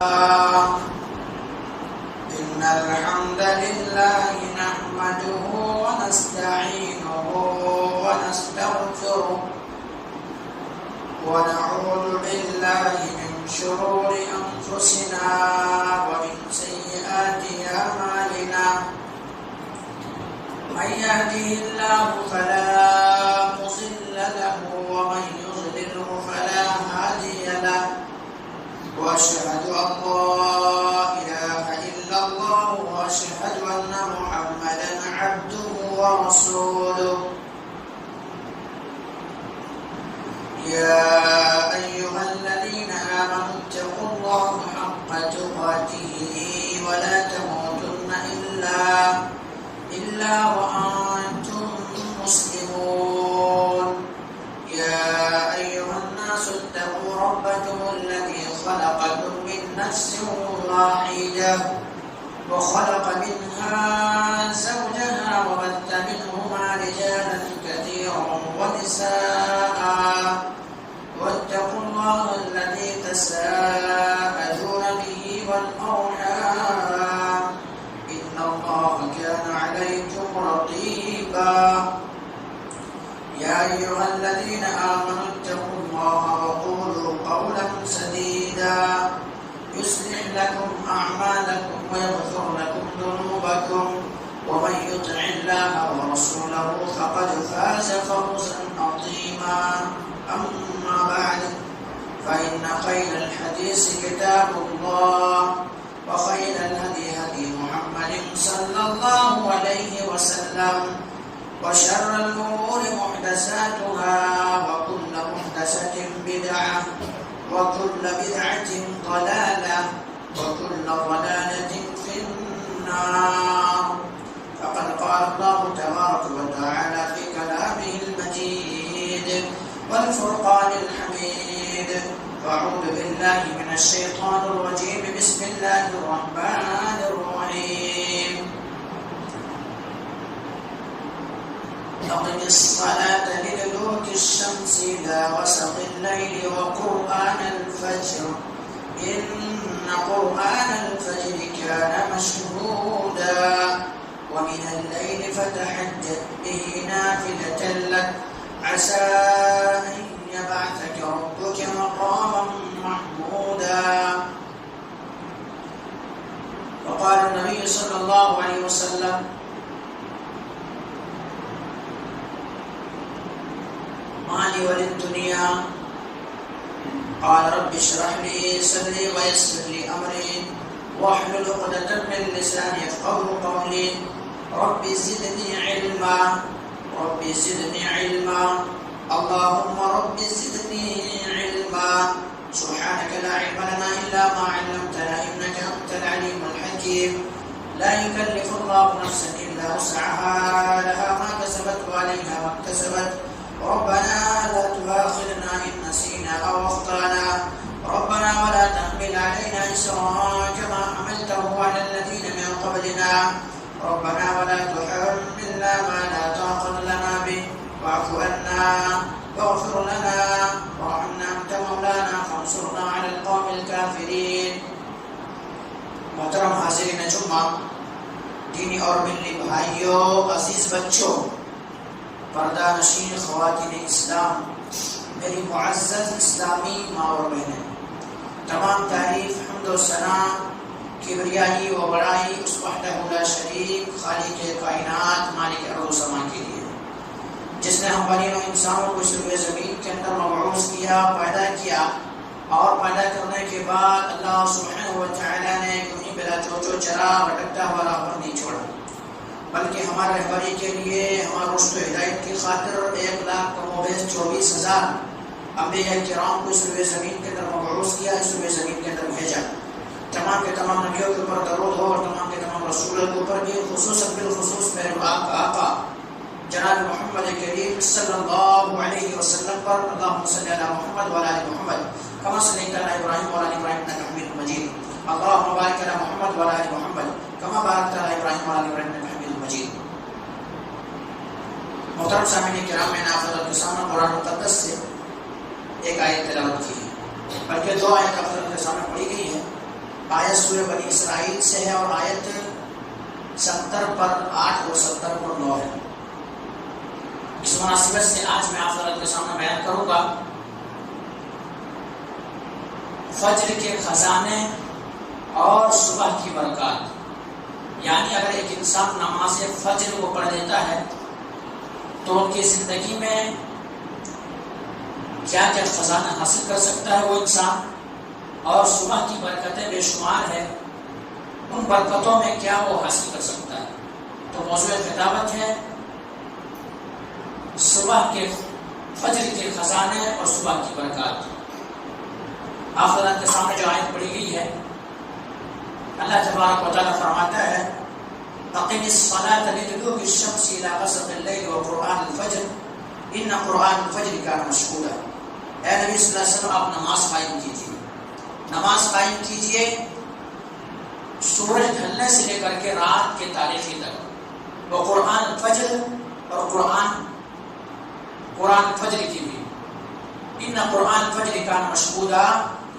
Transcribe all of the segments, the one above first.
إن الحمد لله نحمده ونستعينه ونستغفره ونعوذ بالله من شرور أنفسنا ومن سيئات أعمالنا من يهده الله فلا مضل له ومن يضلله فلا هادي له وأشهد أن لا إله إلا الله وأشهد أن محمدا عبده ورسوله يا أيها الذين آمنوا اتقوا الله حق تقاته ولا تموتن إلا وأنتم مسلمون يا أيها الناس اتقوا ربكم الذي خلقكم من نفس واحدة وخلق منها زوجها وبث منهما رجالا كثيرا ونساء واتقوا الله الذي تساءلون به والأرحام إن الله كان عليكم رقيبا يا أيها الذين آمنوا اتقوا الله وقولوا قولا سديدا يصلح لكم أعمالكم ويغفر لكم ذنوبكم ومن يطع الله ورسوله فقد فاز فوزا عظيما أما بعد فإن خير الحديث كتاب الله وخير الهدي هدي محمد صلى الله عليه وسلم وشر الأمور محدثاتها وكل محدثة بدعة وكل بدعة ضلالة وكل ضلالة في النار فقد قال الله تبارك وتعالى في كلامه المجيد والفرقان الحميد أعوذ بالله من الشيطان الرجيم بسم الله الرحمن الرحيم أقم الصلاة لدلوك الشمس إلى غسق الليل وقرآن الفجر إن قرآن الفجر كان مشهودا ومن الليل فتهجد به نافلة لك عسى أن يبعثك ربك مقاما محمودا وقال النبي صلى الله عليه وسلم ما لي وللدنيا قال رب اشرح لي صدري ويسر لي أمري واحلل عقدة من لساني يفقهوا قولي رب زدني علما اللهم رب زدني علما سبحانك لا علم لنا إلا ما علمتنا إنك أنت العليم الحكيم لا يكلف الله نفسا إلا وسعها لها ما كسبت وعليها ما اكتسبت ربنا لا تؤاخذنا إن نسينا أو أخطأنا ربنا ولا تحمل علينا إصرا كما حملته على الذين من قبلنا ربنا ولا تحملنا ما لا طاقة لنا به واعف عنا واغفر لنا وارحمنا أنت مولانا فانصرنا على القوم الكافرين محترم حاضرین جمعہ دینی اور ملی بھائیوں عزیز بچوں پردہ نشین خواتین اسلام میری معزز اسلامی ماں اور بہنیں تمام تعریف حمد و ثنا کبریائی و بڑائی اس وحدہ لا شریک خالق کائنات مالک ارض و سما کے لیے جس نے ہم بنی و انسانوں کو اس روئے زمین کے اندر مبعوث کیا پیدا کیا اور پیدا کرنے کے بعد اللہ سبحانہ و تعالی نے انہیں بلا چوچو چرا بھٹکتا ہوا راہ پر نہیں چھوڑا بلکہ ہمارے رہبری کے لیے ہمارے رشد و ہدایت کی خاطر 1,24,000 انبیاء کرام کو اس روئے زمین کے اندر مبعوث کیا اس روئے زمین کے اندر بھیجا تمام کے تمام نبیوں کے اوپر درود ہو اور تمام کے تمام رسولوں کے اوپر بھی خصوصاً بالخصوص میرے باپ کا آقا جناب محمد کریم صلی اللہ علیہ وسلم پر اللہم صلی علی محمد وعلی آل محمد کما صلیت علی ابراہیم وعلی آل ابراہیم انک حمید مجید اللہم بارک علی محمد وعلی آل محمد کما بارکت علی ابراہیم وعلی آل ابراہیم انک حمید مجید محترم سامعین کرام میں نے آپ حضرت کے سامنے قرآن مقدس سے ایک آیت تلاوت کی ہے، بلکہ دو آیت آپ حضرت کے سامنے پڑھی گئی ہے۔ آیت سورہ بنی اسرائیل سے ہے اور آیت 70 پر 8 اور 70 پر 9 ہے۔ اس مناسبت سے آج میں آپ حضرات کے سامنے بیان کروں گا فجر کے خزانے اور صبح کی برکات۔ یعنی اگر ایک انسان نماز فجر کو پڑھ لیتا ہے تو ان کی زندگی میں کیا کیا خزانہ حاصل کر سکتا ہے وہ انسان، اور صبح کی برکتیں بے شمار ہے، ان برکتوں میں کیا وہ حاصل کر سکتا ہے۔ تو موضوع خطابت ہے صبح کے فجر کے خزانے اور صبح کی برکات۔ آپ حضرات کے سامنے جو آیت پڑھی گئی ہے، اللہ تبارک و تعالیٰ فرماتا ہے اقم الصلاة لدلوک الشمس الى غسق اللیل وقرآن الفجر ان قرآن الفجر کان مشہودا۔ اے نبی صلی اللہ علیہ وسلم آپ نماز قائم کیجیے، نماز قائم کیجیے سورج ڈھلنے سے لے کر کے رات کے تاریخی تک، وہ قرآن الفجر اور قرآن فجر کی بھی، ان قرآن الفجر کان مشہودا،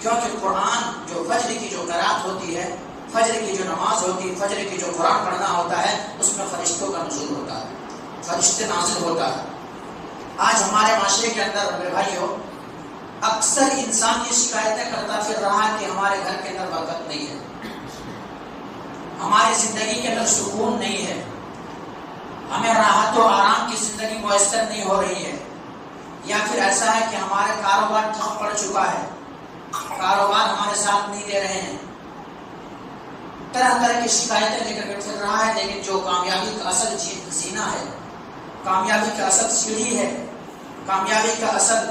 کیونکہ قرآن جو فجر کی جو قرات ہوتی ہے، فجر کی جو نماز ہوتی ہے، فجر کی جو قرآن پڑھنا ہوتا ہے، اس میں فرشتوں کا نزول ہوتا ہے، فرشتے نازل ہوتا ہے۔ آج ہمارے معاشرے کے اندر میرے بھائیوں اکثر انسان کی شکایتیں کرتا پھر رہا کہ ہمارے گھر کے اندر برکت نہیں ہے، ہماری زندگی کے اندر سکون نہیں ہے، ہمیں راحت و آرام کی زندگی میسر نہیں ہو رہی ہے، یا پھر ایسا ہے کہ ہمارے کاروبار ٹھپ پڑ چکا ہے، کاروبار ہمارے ساتھ نہیں دے رہے ہیں، طرح طرح کی شکایتیں لے کر کے پھر رہا ہے۔ لیکن جو کامیابی کا اصل زینہ ہے، کامیابی کا اصل سیڑھی ہے، کامیابی کا اصل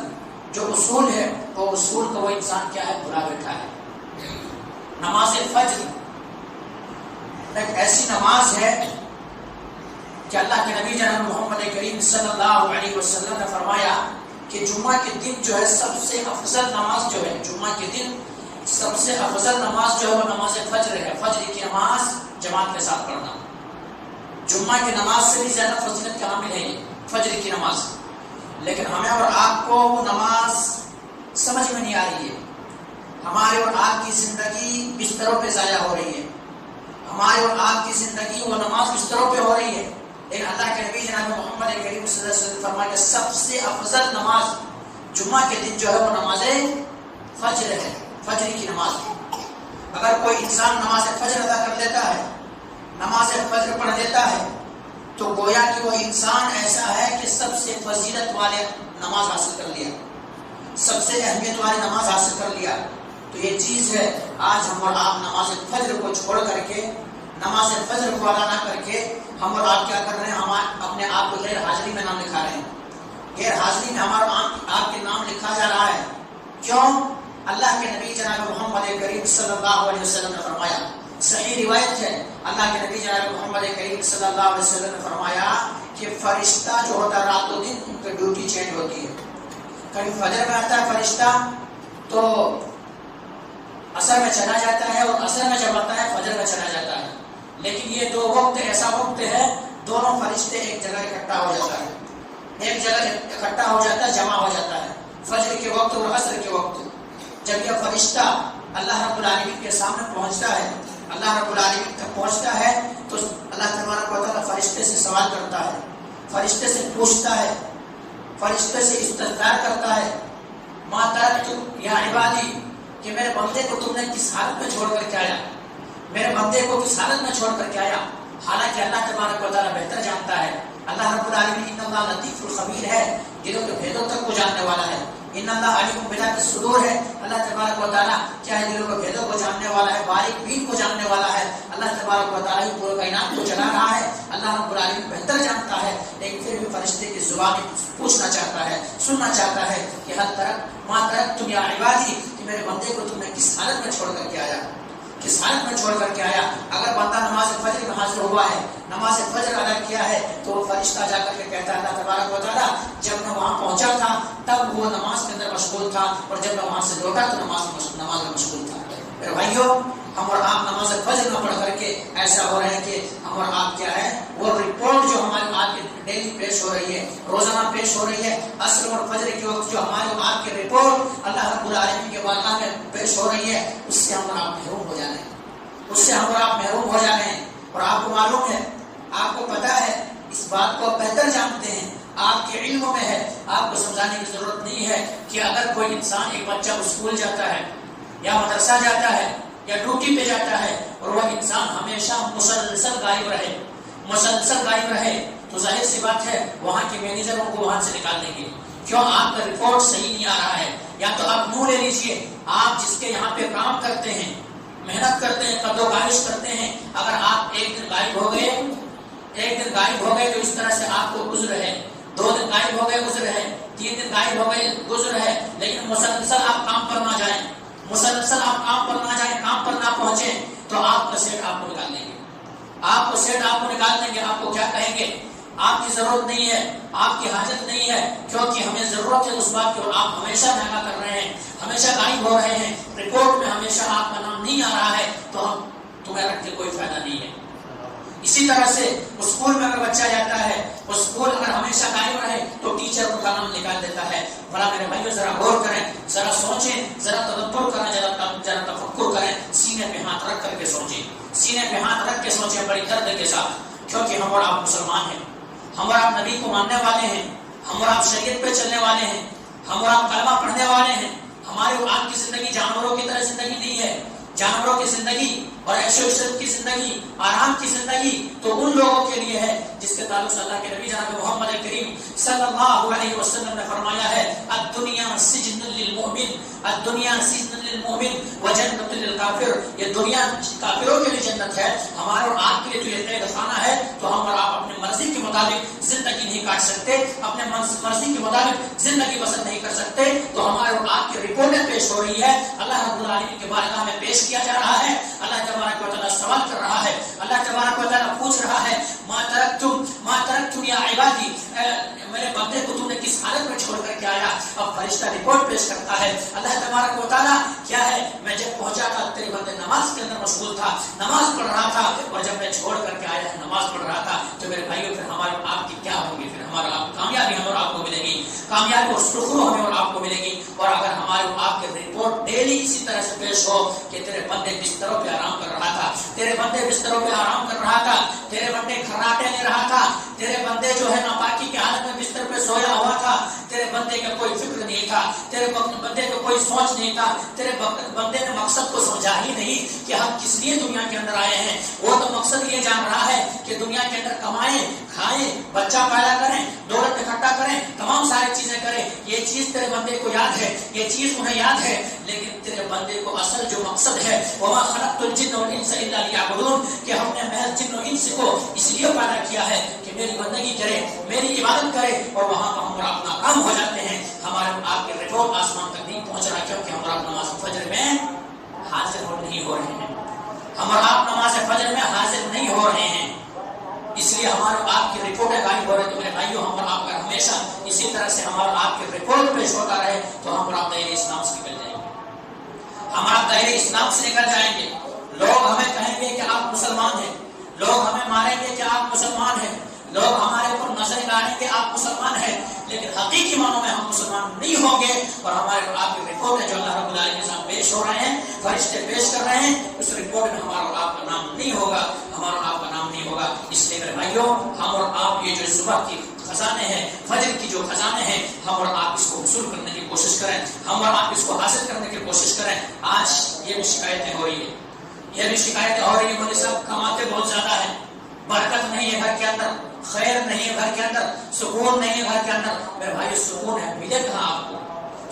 جو اصول ہے، وہ اصول کو وہ انسان کیا ہے بھلا بیٹھا ہے۔ نماز فجر ایک ایسی نماز ہے کہ اللہ کے نبی جناب محمد کریم صلی اللہ علیہ وسلم نے فرمایا کہ جمعہ کے دن جو ہے سب سے افضل نماز جو ہے، جمعہ کے دن سب سے افضل نماز جو ہے وہ نماز فجر ہے، فجر کی نماز جماعت کے ساتھ پڑھنا۔ جمعہ کی نماز سے بھی زیادہ فضیلت کا حامل ہے یہ فجر کی نماز، لیکن ہمیں اور آپ کو وہ نماز سمجھ میں نہیں آ رہی ہے۔ ہمارے اور آپ کی زندگی بستروں پہ ضائع ہو رہی ہے، ہمارے اور آپ کی زندگی وہ نماز بستروں پہ ہو رہی ہے، لیکن اللہ کے نبی جناب محمد کریم صلی اللہ علیہ وسلم فرمایا کہ سب سے افضل نماز جمعہ کے دن جو ہے وہ نماز فجر ہے، فجر کی نماز۔ اگر کوئی انسان نماز فجر ادا کر لیتا ہے، نماز فجر پڑھ لیتا ہے، تو گویا کہ وہ انسان ایسا ہے کہ سب سے فضیلت والے نماز حاصل کر لیا، سب سے اہمیت والی نماز حاصل کر لیا۔ تو یہ چیز ہے آج ہم اور آپ نماز فجر کو چھوڑ کر کے، نماز فجر کو ادا نہ کر کے ہم اور آپ کیا کر رہے ہیں، ہم اپنے آپ کو غیر حاضری میں نام لکھا رہے ہیں، غیر حاضری میں ہمارا آپ کے نام لکھا جا رہا ہے۔ کیوں؟ اللہ کے نبی جناب محمد کریم صلی اللہ علیہ وسلم نے فرمایا، صحیح روایت ہے، اللہ کے نبی جناب محمد کریم صلی اللہ علیہ وسلم نے فرمایا کہ فرشتہ جو ہوتا ہے رات و دن ان کی ڈیوٹی چینج ہوتی ہے، کبھی فجر میں آتا ہے فرشتہ تو عصر میں چلا جاتا ہے، اور عصر میں جب آتا ہے فجر میں چلا جاتا ہے۔ لیکن یہ دو وقت ایسا وقت ہے دونوں فرشتے ایک جگہ اکٹھا ہو جاتا ہے، ایک جگہ اکٹھا ہو جاتا ہے، جمع ہو جاتا ہے، فجر کے وقت اور عصر کے وقت۔ جب یہ فرشتہ اللہ رب العالمین کے سامنے پہنچتا ہے، اللہ رب العالمین تک پہنچتا ہے، تو اللہ تبارک و تعالیٰ فرشتے سے سوال کرتا ہے، فرشتے سے پوچھتا ہے، فرشتے سے استفسار کرتا ہے، ما ترکتم یا عبادی، کہ میرے بندے کو تم نے کس حالت میں چھوڑ کر کے آیا، میرے بندے کو کس حالت میں چھوڑ کر کے آیا۔ حالانکہ اللہ تبارک و تعالیٰ بہتر جانتا ہے، اللہ رب العالمین ان اللہ لطیف الخبیر ہے، دلوں کے بھیدوں تک کو جاننے والا ہے، ان اللہ علیم بذات الصدور ہے، اللہ تبارک و تعالیٰ کیا ہے دلوں کے بھیدوں کو جاننے والا ہے، باریک بین کو جاننے والا ہے، اللہ تبارک و تعالیٰ پورے کائنات کو چلا رہا ہے، اللہ رب العالمین بہتر جانتا ہے، لیکن پھر بھی فرشتے کی زبان پوچھنا چاہتا ہے، سننا چاہتا ہے کہ حل ترک ما ترکتم یا عبادی، کہ میرے بندے کو تم نے کس حالت میں چھوڑ کر کے آیا، کس حالت میں چھوڑ کر کے آیا۔ اگر بندہ نماز فجر میں حاضر ہوا ہے، نماز فجر ادا کیا ہے، تو وہ فرشتہ جا کر کے کہتا ہے اللہ تبارک و تعالیٰ جب میں وہاں پہنچا تھا تب وہ نماز کے اندر مشغول تھا، اور جب میں وہاں سے لوٹا تو نماز میں مشغول تھا۔ میرے بھائیوں، ہم اور آپ نماز فجر میں پڑھ کر کے ایسا ہو رہا ہے کہ ہم اور آپ کیا ہے وہ رپورٹ جو ہمارے آپ کی ڈیلی پیش ہو رہی ہے، روزانہ پیش ہو رہی ہے، عصر اور فجر کے وقت جو ہمارے آپ کی رپورٹ اللہ رب العالمین کے بارگاہ میں پیش ہو رہی ہے، اس سے ہم اور آپ محروم ہو جانے ہیں۔ اس سے ہم اور آپ محروم ہو جاتے ہیں. اور آپ کو معلوم ہے، آپ کو پتا ہے، اس بات کو بہتر جانتے ہیں، آپ کے علم میں ہے، آپ کو سمجھانے کی ضرورت نہیں ہے کہ اگر کوئی انسان، ایک بچہ اسکول جاتا ہے یا مدرسہ جاتا ہے یا ڈیوٹی پہ جاتا ہے اور وہ انسان ہمیشہ مسلسل غائب رہے تو ظاہر سی بات ہے وہاں کے مینیجر ان کو وہاں سے نکال دیں گے. کیوں؟ آپ کا رپورٹ صحیح نہیں آ رہا ہے. یا تو آپ نو لے لیجئے، آپ جس کے یہاں پہ کام کرتے ہیں، محنت کرتے ہیں، قد و کاوش کرتے ہیں، اگر آپ ایک دن غائب ہو گئے تو اس طرح سے آپ کو عذر ہے. 2 دن غائب ہو گئے عذر ہے، 3 دن غائب ہو گئے عذر ہے. لیکن مسلسل آپ کام پر نہ جائیں، کام پر نہ پہنچیں تو آپ کا سیٹ آپ کو نکال دیں گے. آپ کو کیا کہیں گے؟ آپ کی ضرورت نہیں ہے، آپ کی حاجت نہیں ہے، کیونکہ ہمیں ضرورت ہے اس بات کی اور آپ ہمیشہ ناکا کر رہے ہیں، ہمیشہ غائب ہو رہے ہیں، رپورٹ میں ہمیشہ آپ کا نام نہیں آ رہا ہے، تو ہم تمہیں رکھ کے کوئی فائدہ نہیں ہے. اسی طرح سے اسکول میں اگر بچہ جاتا ہے، اسکول اگر ہمیشہ غائب رہے تو ٹیچر ان کا نام نکال دیتا ہے. بڑا میرے بھائیو ذرا غور کریں، ذرا سوچیں، ذرا تدبر کریں، ذرا تفکر کریں، سینے پہ ہاتھ رکھ کر کے سوچیں، بڑی درد کے ساتھ. کیونکہ ہم اور آپ مسلمان ہیں، ہم اور آپ نبی کو ماننے والے ہیں، ہم اور آپ شریعت پہ چلنے والے ہیں، ہم اور آپ کلمہ پڑھنے والے ہیں. ہمارے اور آپ کی زندگی جانوروں کی طرح زندگی نہیں ہے. جانوروں کی زندگی اور عیش و عشرت کی زندگی، آرام کی زندگی تو ان لوگوں کے لیے ہے جس کے تعلق سے اللہ کے نبی جناب محمد کریم صلی اللہ علیہ وسلم نے فرمایا ہے الدنیا سجن للمؤمن وجنت للکافر. یہ دنیا کافروں کے لیے جنت ہے، ہمارے اور آپ کے لیے تو یہ قید خانہ ہے. تو ہم اور آپ اپنے مرضی کے مطابق زندگی نہیں کاٹ سکتے، اپنے مرضی کے مطابق زندگی بسر نہیں کر سکتے. تو ہمارے اور آپ کی رپورٹیں پیش ہو رہی ہے، اللہ رب العالمین کے بارگاہ میں پیش کیا جا رہا ہے. اللہ تبارک و تعالیٰ سوال کر رہا ہے، اللہ تبارک و تعالیٰ پوچھ رہا ہے ما ترکتم یا عبادی، میرے بندے کو تم نے کس حالت میں چھوڑ کر کے آیا؟ اب فرشتہ رپورٹ پیش کرتا ہے. اللہ تبارک و تعالیٰ کیا ہے، میں جب پہنچا تھا تیرے بندے نماز کے اندر مشغول تھا، نماز پڑھ رہا تھا، اور جب میں چھوڑ کر کے آیا ہے نماز پڑھ رہا تھا. تو میرے بھائیوں پھر ہمارے آپ کی کیا ہوگی؟ پھر ہمارا کامیابی ہمیں اور آپ کو ملے گی، کامیابی اور سرخرو ہمیں اور آپ کو ملے گی. اور اگر ہمارے آپ کے رپورٹ ڈیلی اسی طرح سے پیش ہو کہ تیرے بندے بستروں پہ آرام کر رہا تھا، تیرے بندے بستروں پہ آرام کر رہا تھا، تیرے بندے کھراٹے لے رہا تھا، تیرے بندے جو ہے ناپاکی کی حالت میں بستر پہ سویا ہوا تھا، تیرے بندے کا کوئی فکر نہیں تھا، تیرے بندے کا کوئی سوچ نہیں تھا، تیرے بندے نے مقصد کو سمجھا ہی نہیں کہ ہم کس لیے دنیا کے اندر آئے ہیں. وہ تو مقصد یہ جان رہا ہے کہ دنیا کے اندر کمائیں، کھائیں، بچہ پیدا کریں، دولت اکٹھا کریں، تمام ساری چیزیں کریں. یہ چیز تیرے بندے کو یاد ہے، یہ چیز انہیں یاد ہے. لیکن تیرے بندے کو اصل جو مقصد ہے وما خلقت الجن والانس الا ليعبدون، کہ ہم نے محض جن و انس کو اس لیے پیدا کیا ہے کہ میری بندگی کرے، میری عبادت کرے. اور وہاں پر ہم اپنا کام ہو جاتے ہیں، ہمارے آپ کے رپورٹ آسمان تک نہیں پہنچ رہا کیونکہ ہم آپ نماز فجر میں حاضر نہیں ہو رہے ہیں، ہم آپ نماز فجر میں حاضر نہیں ہو رہے ہیں. اس لیے ہمارے آپ کی رپورٹیں غائب ہو رہے. تو میرے بھائیوں ہم اور آپ کا ہمیشہ اسی طرح سے ہمارا آپ کے رپورٹ پیش ہوتا رہے تو ہم اور آپ دائرے اسلام سے نکل جائیں گے، ہمارا دائرے اسلام سے نکل جائیں گے. لوگ ہمیں کہیں گے کہ آپ مسلمان ہیں، لوگ ہمیں مانیں گے کہ آپ مسلمان ہیں، لوگ ہمارے اوپر نظر ڈالیں گے آپ مسلمان ہیں، لیکن حقیقی معنوں میں ہم مسلمان نہیں ہوں گے. اور ہمارے آپ کی رپورٹ ہے جو اللہ رب العالمین کے سامنے پیش ہو رہے ہیں، فرشتے پیش کر رہے ہیں، اس رپورٹ میں ہمارا اور آپ کا نام نہیں ہوگا، ہمارا اور آپ کا نام نہیں ہوگا. اس لیے میرے بھائیوں ہم اور آپ یہ جو صبح کی خزانے ہیں، فجر کی جو خزانے ہیں، ہم اور آپ اس کو حصول کرنے کی کوشش کریں، ہم اور آپ اس کو حاصل کرنے کی کوشش کریں. آج یہ بھی شکایتیں ہو رہی ہیں، یہ بھی شکایتیں ہو رہی ہیں، مولوی صاحب کماتے بہت زیادہ ہیں، برکت نہیں ہے گھر کے اندر، خیر نہیں ہے گھر کے اندر، سکون نہیں ہے گھر کے اندر. میرے بھائی سکون ہے، ملے کہاں آپ کو؟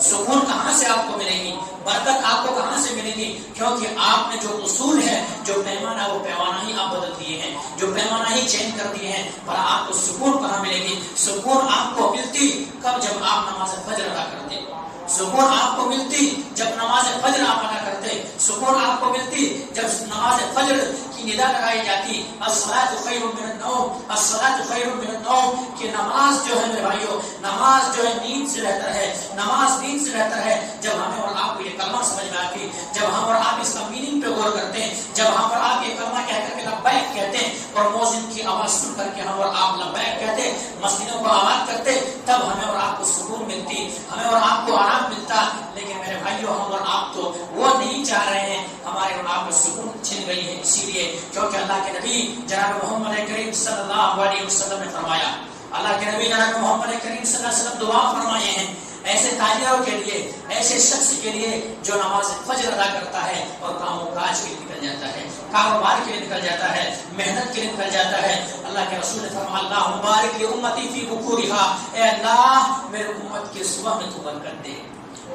سکون کہاں سے آپ کو ملے گی؟ برکت آپ کو کہاں سے ملے گی؟ کیونکہ آپ نے جو اصول ہے، جو پیمانہ، وہ پیمانہ ہی آپ بدل دیے ہیں، جو پیمانہ ہی چینج کر دیے ہیں. پر آپ کو سکون کہاں ملے گی؟ سکون آپ کو ملتی کب؟ جب آپ نماز فجر ادا کرتے. سکون آپ کو ملتی جب نماز فجر آپ ادا کرتے. سکون آپ کو ملتی جب نماز فجر کی ندا لگائی جاتی الصلاۃ خیر من النوم، الصلاۃ خیر من النوم، کہ نماز جو ہے میرے بھائیو، نماز جو ہے نیند سے بہتر ہے، نماز نیند سے بہتر ہے. جب ہمیں اور آپ کو یہ کلمہ سمجھ میں آتی، جب ہم اور آپ اس کا میننگ پہ غور کرتے ہیں، جب ہم اور آپ یہ کلمہ کہہ کر کے لبیک کہتے ہیں، اور مؤذن کی آواز سن کر کے ہم اور آپ لبیک کہتے، مسجدوں کو آباد کرتے، تب ہمیں اور آپ کو سکون ملتی، ہمیں اور آپ کو آرام ملتا۔ لیکن میرے بھائیوں، ہم اور آپ تو وہ نہیں چاہ رہے ہیں، ہمارے اور آپ کو سکون چھن گئی ہے، اسی لیے کیونکہ اللہ کے نبی جناب محمد کریم صلی اللہ علیہ وسلم نے فرمایا، اللہ کے نبی جناب محمد کریم صلی اللہ علیہ وسلم دعا فرمائے ہیں ایسے تاجروں کے لیے، ایسے شخص کے لیے جو نماز فجر ادا کرتا ہے اور کام و کاج کے لیے نکل جاتا ہے، کاروبار کے لیے نکل جاتا ہے، محنت کے لیے نکل جاتا ہے۔ اللہ کے رسول نے فرمایا، اللہ مبارک لامتی فی بکورہا، اے اللہ میرے امت کے صبح میں تو برکت دے،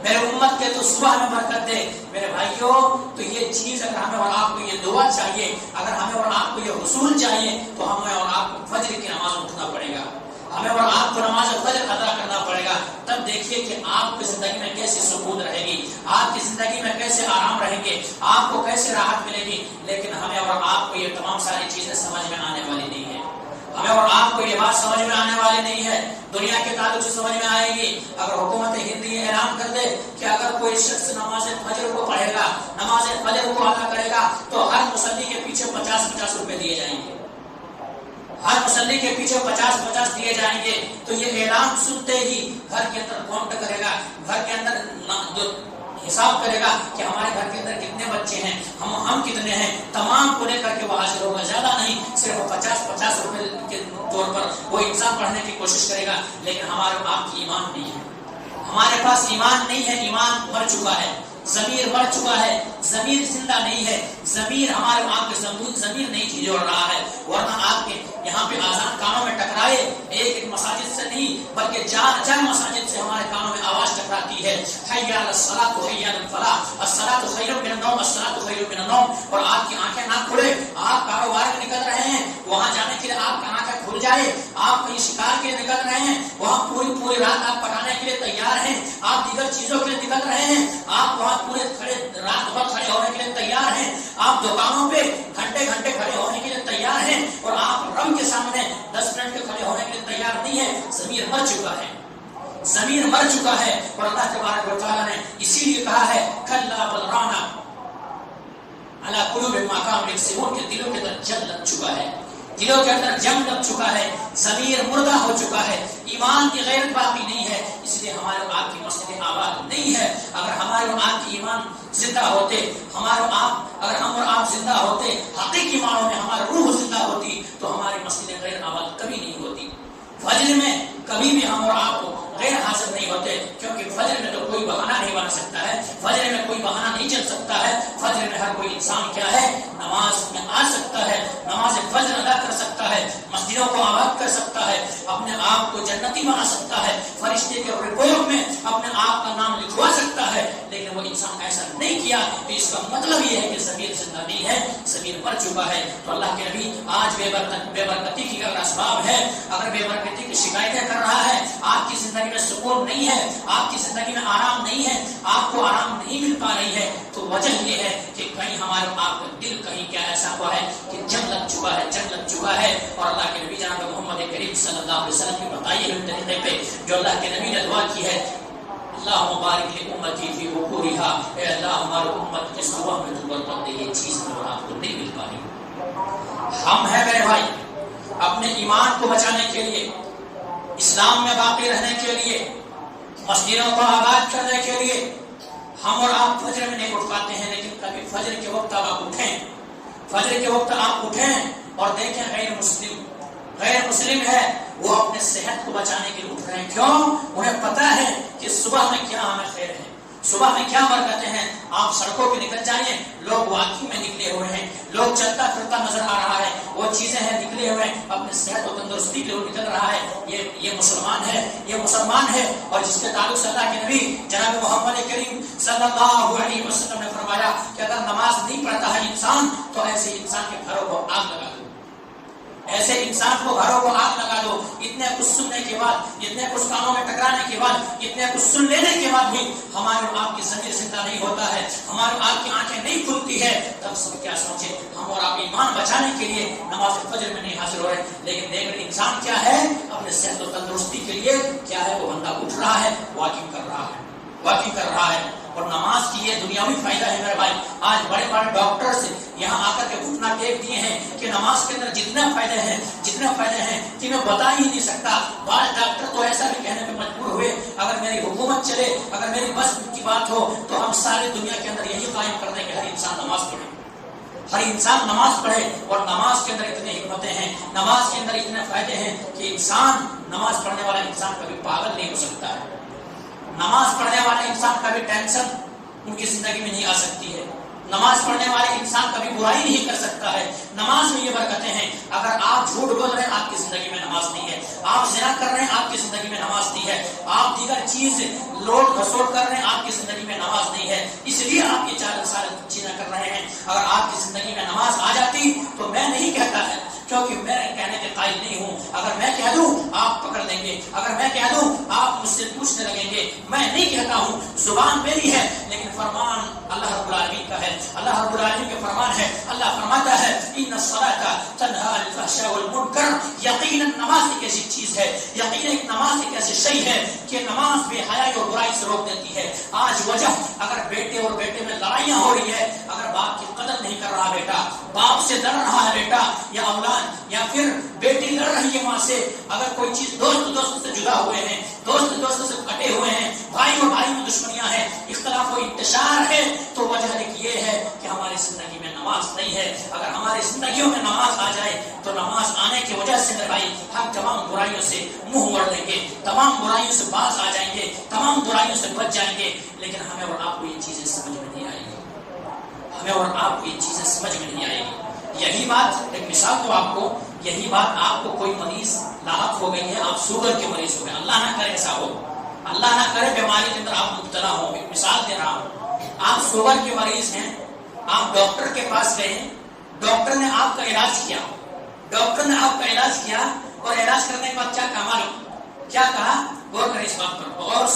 میرے امت کے تو صبح میں برکت دے۔ میرے بھائیوں، تو یہ چیز اگر ہمیں اور آپ کو یہ دعا چاہیے، اگر ہمیں اور آپ کو یہ حصول چاہیے، تو ہمیں اور آپ کو فجر کی نماز اٹھنا پڑے گا، ہمیں اور آپ کو نماز فجر ادا کرنا پڑے گا۔ تب دیکھیے کہ آپ کی زندگی میں کیسے سکون رہے گی، آپ کی زندگی میں کیسے آرام رہیں گے، آپ کو کیسے راحت ملے گی۔ لیکن ہمیں اور آپ کو یہ تمام ساری چیزیں سمجھ میں آنے والی نہیں ہے، ہمیں اور آپ کو یہ بات سمجھ میں آنے والی نہیں ہے۔ دنیا کے تعلق سے سمجھ میں آئے گی اگر حکومت ہند یہ اعلان کر دے کہ اگر کوئی شخص نماز فجر کو پڑھے گا، نماز فجر کو ادا کرے گا، تو ہر مصلی کے پیچھے 50-50 روپے دیے جائیں گے، ہر مصلی کے پیچھے 50-50 دیے جائیں گے۔ تو یہ اعلان سنتے ہی گھر کے اندر کاؤنٹ کرے گا، گھر کے اندر جو حساب کرے گا کہ ہمارے گھر کے اندر کتنے بچے ہیں، ہم کتنے ہیں، تمام کو لے کر کے وہ حاضر ہوگا۔ زیادہ نہیں، صرف 50-50 روپے کے طور پر وہ انسان پڑھنے کی کوشش کرے گا۔ لیکن ہمارے آپ کی ایمان نہیں ہے، ہمارے پاس ایمان نہیں ہے، ایمان مر چکا ہے، ضمیر مر چکا ہے، ضمیر زندہ نہیں ہے، ضمیر ہمارے آپ کے ضمیر نہیں جھنجھوڑ رہا ہے۔ ورنہ آپ کے یہاں پہ آزان کانوں میں ٹکرائے، ایک مساجد سے نہیں بلکہ چار مساجد سے ہمارے کانوں میں آواز ٹکراتی ہے، حی علی الصلاۃ حی علی الفلاح، الصلاۃ خیر من النوم، الصلاۃ خیر من النوم۔ اور آپ کی آنکھیں نہ کھلے، آپ کاروبار میں نکل رہے ہیں، وہاں جانے کے لیے آپ کی آنکھیں کھل جائے، آپ کہیں شکار کے لیے نکل رہے ہیں، وہاں پوری رات آپ پکانے کے لیے تیار ہیں، آپ دیگر چیزوں کے لیے نکل رہے ہیں، آپ وہاں پورے رات بھر کھڑے ہونے کے لیے تیار ہیں، آپ دکانوں پہ گھنٹے کھڑے ہونے کے لیے تیار ہیں، اور آپ رب کے سامنے 10 منٹ کے کھڑے ہونے کے لیے تیار نہیں ہے۔ ضمیر مر چکا ہے، ضمیر مر چکا ہے۔ اور اللہ تبارک و تعالیٰ نے اسی لیے کہا ہے، کلا بل رانا علی قلوب ما کانوا یکسبون، کے دلوں کے اندر جنگ لگ چکا ہے، دلوں کے اندر جنگ لگ چکا ہے، ضمیر مردہ ہو چکا ہے، ایمان کی غیرت باقی نہیں ہے۔ اس لیے ہمارے اور آپ کی مسجدیں آباد نہیں ہے۔ اگر ہمارے اور آپ کی ایمان زندہ ہوتے، اگر ہم اور آپ زندہ ہوتے، حقیقی معنوں میں ہماری روح زندہ ہوتی، تو ہماری مسجدیں غیر آباد کبھی نہیں ہوتی۔ فجر میں کبھی بھی ہم اور آپ کو غیر حاضر نہیں ہوتے، کیونکہ فجر میں تو کوئی بہانہ نہیں بن سکتا ہے، فجر میں کوئی بہانہ نہیں چل سکتا ہے۔ فجر میں ہر کوئی انسان کیا ہے، نماز میں آ سکتا ہے، نماز فجر ادا کر سکتا ہے، مسجدوں کو آباد کر سکتا ہے، اپنے آپ کو جنتی بنا سکتا ہے، فرشتے کے رپورٹ میں اپنے آپ کا نام لکھوا سکتا ہے۔ لیکن وہ انسان ایسا نہیں کیا، تو اس کا مطلب یہ ہے کہ ضمیر زندہ نہیں ہے، ضمیر مر چکا ہے۔ تو اللہ کے نبی آج بے برکتی کی اگر اسباب ہے، اگر بے برکتی کی شکایتیں کر رہا ہے، آپ کی زندگی میں سکون نہیں ہے، آپ کی زندگی میں آرام نہیں ہے، آپ کو آرام نہیں مل پا رہی ہے، تو وجہ یہ ہے کہ کہیں ہمارے آپ کا دل کہیں کیا ایسا ہوا ہے کہ جنگ لگ چکا ہے، جنگ لگ چکا ہے۔ اور اللہ کے نبی جناب محمد کریم صلی اللہ علیہ وسلم کی بتائیے ہوئے طریقے پہ جو اللہ کے نبی نے دعا کی ہے، اللہ مبارک لی امتی فی بکورہا، اے اللہ ہماری امت کے صبح میں تو برکت دے، یہ چیز ہمیں آپ کو نہیں مل پا رہی۔ ہم ہیں میرے بھائی، اپنے ایمان کو بچانے کے لیے، اسلام میں باقی رہنے کے لیے، مسجدوں کو آباد کرنے کے لیے ہم اور آپ فجر میں نہیں اٹھ پاتے ہیں، لیکن کبھی فجر کے وقت آپ اٹھیں، فجر کے وقت آپ اٹھیں اور دیکھیں غیر مسلم ہے، وہ اپنے صحت کو بچانے کے لیے اٹھ رہے ہیں۔ کیوں؟ انہیں پتا ہے کہ صبح میں کیا ہمیں خیر ہے، صبح میں کیا برکتیں ہیں۔ آپ سڑکوں پہ نکل جائیں، لوگ واقعی میں نکلے ہوئے ہیں، لوگ چلتا پھرتا نظر آ رہا ہے، وہ چیزیں ہیں نکلے ہوئے ہیں، اپنے صحت و تندرستی کے لیے نکل رہا ہے۔ یہ مسلمان ہے، یہ مسلمان ہے۔ اور جس کے تعلق سے اللہ کے نبی جناب محمد کریم صلی اللہ علیہ وسلم نے فرمایا کہ اگر نماز نہیں پڑھتا ہے انسان، تو ایسے انسان کے گھروں کو آگ لگا دو، ایسے انسان کو گھروں کو آگ لگا دو۔ اتنے کچھ سننے کے بعد، اتنے کچھ کانوں میں ٹکرانے کے بعد، اتنے کچھ سن لینے کے بعد بھی ہمارے اور آپ کی ضمیر زندہ نہیں ہوتا ہے، ہمارے آپ کی آنکھیں نہیں کھلتی ہے، تب سب کیا سوچے ہم اور آپ ایمان بچانے کے لیے نماز فجر میں نہیں حاضر ہو رہے۔ لیکن دیکھ رہے انسان کیا ہے، اپنے صحت و تندرستی کے لیے کیا ہے، وہ بندہ اٹھ رہا ہے، واکنگ کر رہا ہے، واکنگ کر رہا ہے۔ اور نماز کی یہ دنیاوی فائدہ ہے میرے بھائی۔ آج بڑے بڑے ڈاکٹرز یہاں آ کر کے گھٹنا دیکھ دیے ہیں کہ نماز کے اندر جتنے فائدے ہیں کہ میں بتا ہی نہیں سکتا. بعض ڈاکٹر تو ایسا بھی کہنے پہ مجبور ہوئے اگر میری حکومت چلے, اگر میری بس کی بات ہو تو ہم ساری دنیا کے اندر یہی قائم کر دیں کہ ہر انسان نماز پڑھے, ہر انسان نماز پڑھے. اور نماز کے اندر اتنے حکمتیں ہیں, نماز کے اندر اتنے فائدے ہیں کہ انسان, نماز پڑھنے والا انسان کبھی پاگل نہیں ہو سکتا ہے. نماز پڑھنے والے انسان کبھی ٹینشن ان کی زندگی میں نہیں آ سکتی ہے. نماز پڑھنے والے انسان کبھی برائی نہیں کر سکتا ہے. نماز میں یہ برکتیں ہیں. اگر آپ جھوٹ بول رہے ہیں آپ کی زندگی میں نماز نہیں ہے, آپ زنا کر رہے ہیں آپ کی زندگی میں نماز نہیں ہے, آپ دیگر چیز لوٹ گھسوٹ کر رہے ہیں آپ کی زندگی میں نماز نہیں ہے, اس لیے آپ یہ 4 سال چیزیں کر رہے ہیں. اگر آپ کی زندگی میں نماز آ جاتی تو میں نہیں کہتا ہے, کیونکہ میں کہنے کے قائل نہیں ہوں. اگر میں کہہ دوں آپ پکڑ لیں گے, اگر میں کہہ دوں آپ مجھ سے پوچھنے لگیں گے. میں نہیں کہتا ہوں, زبان میری ہے لیکن فرمان اللہ رب العالمین کا ہے. اللہ رب العالمین کے فرمان ہے. اللہ فرماتا ہے ان الصلاۃ تنہی عن الفحشاء والمنکر. یقیناً نماز ایک ایسی چیز ہے, یقیناً ایک نماز ایک ایسی شے ہے کہ نماز بے حیائی اور برائی سے روک دیتی ہے. آج وجہ اگر بیٹے اور بیٹے میں لڑائیاں ہو رہی ہے, اگر باپ کی قدر نہیں کر رہا بیٹا, باپ سے ڈر رہا ہے بیٹا یا اولاد, یا پھر بیٹی لڑ رہی ہے ماں سے, اگر کوئی چیز دوست سے جدا ہوئے ہیں, دوست سے کٹے ہوئے ہیں, بھائی اور بھائی میں دشمنیاں ہیں, اختلاف و انتشار ہے, تو وجہ ایک یہ ہے کہ ہماری زندگی میں نماز نہیں ہے. اگر ہماری زندگیوں میں نماز آ جائے تو نماز آنے کی وجہ سے میرے بھائی ہم تمام برائیوں سے منہ موڑ لیں گے, تمام برائیوں سے باز آ جائیں گے, تمام برائیوں سے بچ جائیں گے. لیکن ہمیں اور آپ کو یہ چیزیں سمجھ میں نہیں آئیں گی, ہمیں اور آپ کو یہ چیزیں سمجھ میں نہیں آئیں گی. یہی بات ایک مثال تو آپ کو, یہی بات آپ کو کوئی مریض لاحق ہو گئی ہے, آپ شوگر کے مریض ہو گئے, اللہ نہ کرے ایسا ہو, اللہ نہ کرے بیماری کے اندر آپ مبتلا ہوں. ایک مثال دے رہا ہوں, آپ شوگر کے مریض ہیں, آپ ڈاکٹر کے پاس گئے, ڈاکٹر نے آپ کا علاج کیا, ڈاکٹر نے آپ کا علاج کیا, اور علاج کرنے کے بعد کیا کہا معلوم, کیا کہا؟ غور کریں اس بات پر, بغور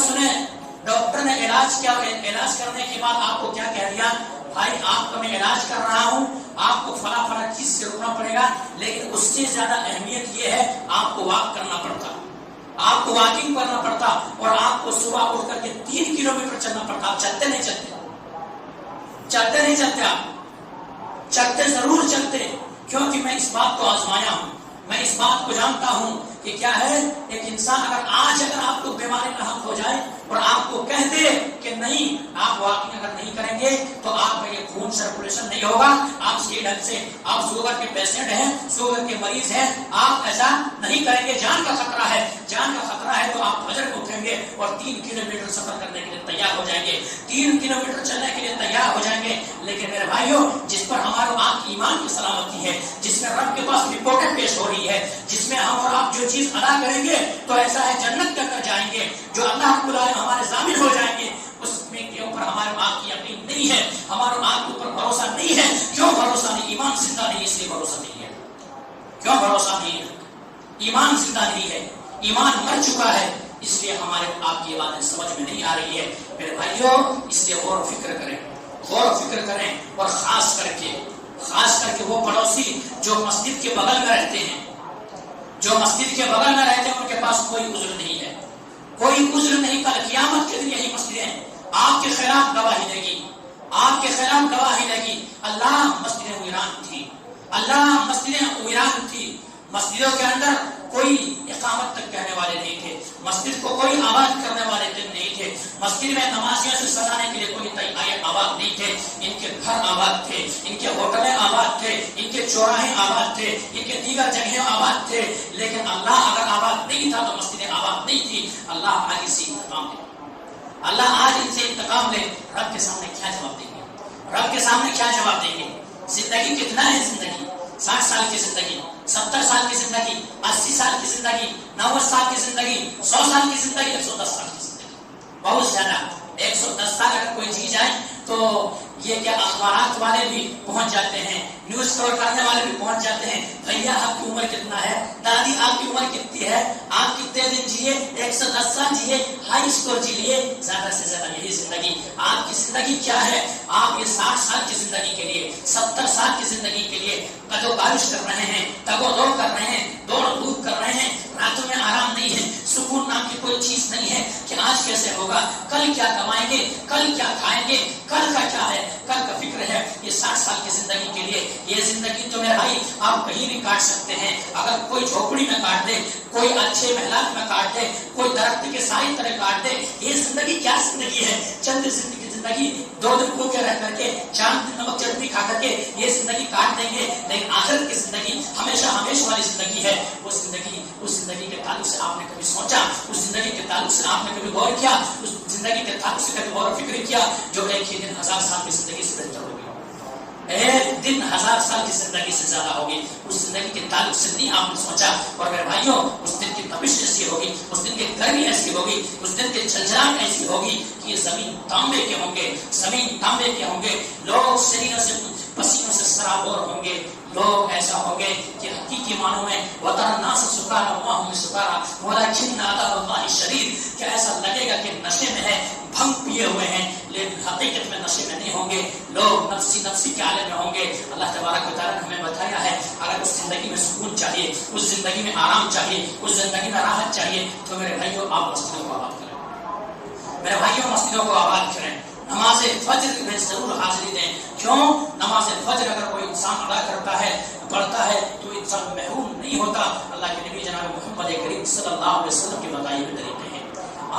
سنیں. ڈاکٹر نے علاج کیا, علاج کرنے کے بعد آپ کو کیا کہہ دیا, بھائی آپ کا میں علاج کر رہا ہوں, آپ کو فلاں چیز سے رکنا پڑے گا, لیکن اس سے زیادہ اہمیت یہ ہے آپ کو واک کرنا پڑتا, آپ کو واکنگ کرنا پڑتا, اور آپ کو صبح اٹھ کر کے 3 کلومیٹر چلنا پڑتا. آپ چلتے نہیں چلتے, آپ چلتے ضرور چلتے, کیونکہ میں اس بات کو آزمایا ہوں, میں اس بات کو جانتا ہوں کہ کیا ہے. ایک انسان اگر آپ کو بیماری لاحق ہو جائے اور آپ کو کہہ دے کہ نہیں آپ واکنگ اگر نہیں کریں گے تو آپ کا یہ خون سرکولیشن نہیں ہوگا, آپ صحیح ڈھنگ سے, آپ شوگر کے پیشنٹ ہیں, شوگر کے مریض ہیں, آپ ایسا نہیں کریں گے, جان کا خطرہ ہے تو آپ فجر کو اٹھیں گے اور 3 کلومیٹر سفر کرنے کے لیے تیار ہو جائیں گے, 3 کلومیٹر چلنے کے لیے تیار ہو جائیں گے. لیکن میرے بھائیوں, جس پر ہمارے آپ کی ایمان کی سلامتی ہے, جس میں رب کے پاس رپورٹیں پیش ہو رہی ہے, جس میں ہم اور آپ جو چیز ادا کریں گے تو ایسا ہے جنت کے اندر جائیں گے, جو اللہ رب العالمین ہمارے ضامن ہو جائیں گے, اس میں کے اوپر ہمارے آپ کی یقین نہیں ہے, ہمارے آپ کے اوپر بھروسہ نہیں ہے. کیوں بھروسہ نہیں؟ ایمان زندہ نہیں, اس لیے بھروسہ نہیں ہے. کیوں بھروسہ نہیں ہے؟ ایمان زندہ نہیں ہے, ایمان مر چکا ہے, اس لیے ہمارے آپ کی باتیں سمجھ میں نہیں آ رہی ہے. میرے بھائیوں, اس لیے غور و فکر کریں, اور خاص کر کے وہ پڑوسی جو مسجد کے بغل میں رہتے ہیں, ان کے پاس کوئی عذر نہیں ہے, کل قیامت کے دن یہی مسجدیں آپ کے خلاف گواہی دے گی, اللہ مسجدیں ویران تھی, مسجدوں کے اندر کوئی اقامت تک کہنے والے نہیں تھے, مسجد کو کوئی آباد کرنے والے نہیں تھے, مسجد میں نمازیوں سے سجانے کے لیے کوئی آباد نہیں تھے. ان کے گھر آباد تھے, ان کے ہوٹلیں آباد تھے, ان کے چوراہے آباد تھے, ان کے دیگر جگہیں آباد تھے. لیکن اللہ اگر آباد نہیں تھا تو مسجدیں آباد نہیں تھی. اللہ آج ان سے انتقام لے. رب کے سامنے کیا جواب دیں گے؟ زندگی کتنا ہے, زندگی 60 سال کی زندگی, 70 سال کی زندگی, 80 سال کی زندگی, 90 سال کی زندگی, 100 سال کی زندگی, 110 سال کی زندگی, بہت زیادہ. 110 سال اگر کوئی جی جائے تو یہ کیا اخبارات والے بھی پہنچ جاتے ہیں, نیوز کور کرنے والے بھی پہنچ جاتے ہیں, بھیا آپ کی عمر کتنا ہے, دادی آپ کی عمر کتنی ہے, آپ کتنے دن جیے, 110 سال جیے, ہائی اسکور جی لیے, زیادہ سے زیادہ یہی زندگی. آپ کی زندگی کیا ہے؟ آپ یہ 60 سال کی زندگی کے لیے لیے 70 سال کی زندگی کے لیے قدو بارش کر رہے ہیں، تگو دو کر رہے ہیں، دوڑ دھوپ کر رہے ہیں، راتوں میں آرام نہیں ہے، سکون نام کی کوئی چیز نہیں ہے کہ آج کیسے ہوگا، کل کیا کمائیں گے، کل کیا کھائیں گے، کل کا کیا ہے، کل کا فکر ہے۔ یہ 60 سال کی زندگی کے لیے یہ زندگی تو میرے بھائی آپ کہیں بھی کاٹ سکتے ہیں، اگر کوئی جھوپڑی میں کاٹ دے، کوئی اچھے محلات میں کاٹ دے، کوئی درخت کے سائے طرح کاٹ دے، یہ زندگی کیا زندگی ہے؟ چند زندگی 2 دن بھوکے رہ کر کے، 4 دن نمک چٹنی کھا کر کے یہ زندگی کاٹ دیں گے، لیکن آخرت کی زندگی ہمیشہ ہمیشہ والی زندگی ہے۔ اس زندگی کے تعلق سے آپ نے کبھی سوچا، اس زندگی کے تعلق سے آپ نے کبھی غور کیا، اس زندگی کے تعلق سے کبھی غور و فکر کیا جو ایک ہی دن 1000 سال کی زندگی سے بہتر ہوگی، ایک دن 1000 سال کی زندگی سے زیادہ ہوگی؟ اس زندگی کے تعلق سے نہیں آپ نے سوچا۔ اور میرے بھائیوں، اس دن کی تپش ایسی ہوگی، اس دن کی گرمی ایسی ہوگی، اس دن کی جھنجھناہٹ ایسی ہوگی کہ یہ زمین تانبے کے ہوں گے، زمین تانبے کے ہوں گے، لوگ شریروں سے پسینوں سے سرابور ہوں گے، لوگ ایسا ہوں گے کہ حقیقی معنوں میں وَتَرَى النَّاسَ سُكَارَىٰ وَمَا هُمْ بِسُكَارَىٰ وَلَٰكِنَّ عَذَابَ اللَّهِ شَدِيدٌ، کہ ایسا لگے گا کہ نشے میں ہے، بھنگ پیے ہوئے ہیں، لیکن حقیقت میں نشے میں نہیں ہوں گے، لوگ نفسی کے عالم میں ہوں گے۔ اللہ تبارک و تعالیٰ نے ہمیں بتایا ہے اگر اس زندگی میں سکون چاہیے، اس زندگی میں آرام چاہیے، اس زندگی میں راحت چاہیے تو میرے بھائیوں آپ مسجدوں کو آباد کریں، میرے بھائیوں مسجدوں کو آباد کریں، نماز فجر میں ضرور حاضری دیں۔ کیوں؟ نماز فجر اگر کوئی انسان ادا کرتا ہے، پڑھتا ہے تو انسان محروم نہیں ہوتا۔ اللہ کے نبی جناب محمد کریم صلی اللہ علیہ وسلم کے بتائے ہوئے طریقے ہیں،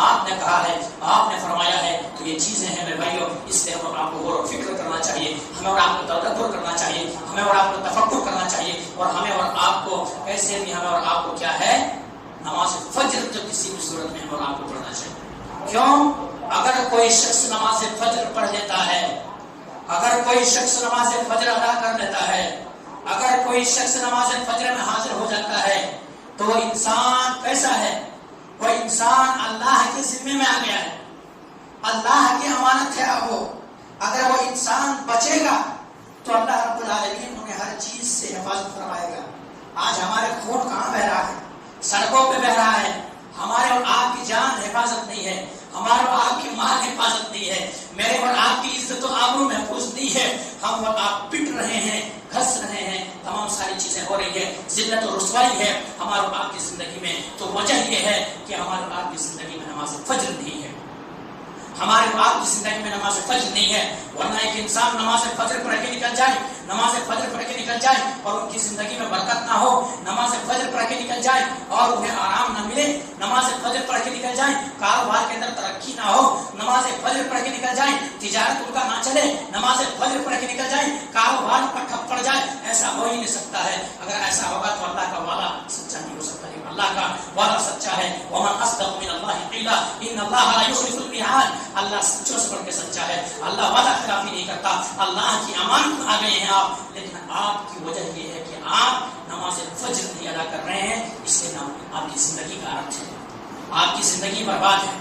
آپ نے کہا ہے، آپ نے فرمایا ہے، تو یہ چیزیں ہیں میرے بھائیوں، اس لیے ہمیں آپ کو غور و فکر کرنا چاہیے، ہمیں اور آپ کو تدبر کرنا چاہیے، ہمیں اور آپ کو تفکر کرنا چاہیے، اور ہمیں اور آپ کو ایسے بھی ہمیں اور آپ کو کیا ہے، نماز فجر تو کسی بھی صورت میں ہمیں اور آپ کو پڑھنا چاہیے۔ کیوں؟ اگر کوئی شخص نماز فجر پڑھ لیتا ہے، اگر کوئی شخص نماز فجر ادا کر لیتا ہے، اگر کوئی شخص نماز فجر میں حاضر ہو جاتا ہے تو وہ انسان کیسا ہے؟ وہ انسان اللہ کے ذمے میں آ گیا ہے، اللہ کی امانت ہے اب وہ۔ اگر وہ انسان بچے گا تو اللہ رب العالمین انہیں ہر چیز سے حفاظت فرمائے گا۔ آج ہمارے خون کہاں بہ رہا ہے؟ سڑکوں پہ بہ رہا ہے، ہمارے اور آپ کی جان حفاظت نہیں ہے، ہمارے اور آپ کی مال حفاظت نہیں ہے، میرے اور آپ کی عزت و آبرو محفوظ نہیں ہے، ہم اور آپ پٹ رہے ہیں، گھس رہے ہیں، تمام ساری چیزیں ہو رہی ہے، ذلت و رسوائی ہے ہمارے اور آپ کی زندگی میں۔ تو وجہ یہ ہے کہ ہمارے اور آپ کی زندگی میں نماز فجر نہیں ہے، ہمارے اور آپ کی زندگی میں نماز فجر نہیں ہے۔ ورنہ ایک انسان نماز فجر پڑھ کے نکل جائے، نماز فجر پڑھ کے نکل جائے اور ان کی زندگی میں برکت نہ ہو، نماز فجر پڑھ کے نکل جائے اور انہیں آرام نہ ملے، نماز فجر پڑھ کے نکل جائے کاروبار کے اندر ترقی نہ ہو، نماز فجر پڑھ کے نکل جائے تجارت ان کا نہ چلے، نماز فجر پڑھ کے نکل جائے کاروبار پر ٹھپ پڑ جائے، ایسا ہو ہی نہیں سکتا ہے۔ اگر ایسا ہوگا تو اللہ کا وعدہ سچا نہیں ہو سکتا ہے، اللہ کا وعدہ سچا ہے۔ وَمَنْ أَصْدَقُ مِنَ اللَّهِ قِيلًا إِنَّ اللَّهَ لَا يُخْلِفُ الْمِيعَادَ، اللہ سچوں سے بڑھ کے سچا ہے، اللہ وعدہ خلافی نہیں کرتا۔ اللہ کی امانت آ گئے ہیں آپ، لیکن آپ کی وجہ یہ ہے کہ آپ نماز فجر نہیں ادا کر رہے ہیں، اس لیے آپ کی زندگی کا ارتھ ہے، آپ کی زندگی برباد ہے،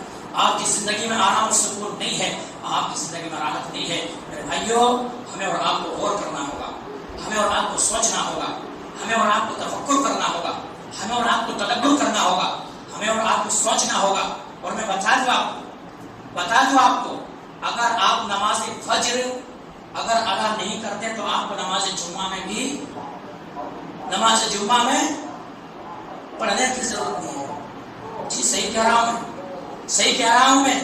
آپ کی زندگی میں آرام و سکون نہیں ہے، آپ کی زندگی میں راحت نہیں ہے۔ میرے بھائیوں، ہمیں اور آپ کو غور کرنا ہوگا، ہمیں اور آپ کو سوچنا ہوگا، ہمیں اور آپ کو تفکر کرنا ہوگا، ہمیں اور آپ کو تدبر کرنا ہوگا، ہمیں اور آپ کو سوچنا ہوگا۔ اور میں بتا دوں آپ کو، اگر آپ نماز فجر اگر ادا نہیں کرتے تو آپ کو نماز جمعہ میں پڑھنے کی ضرورت نہیں ہے۔ جی صحیح کہہ رہا ہوں میں،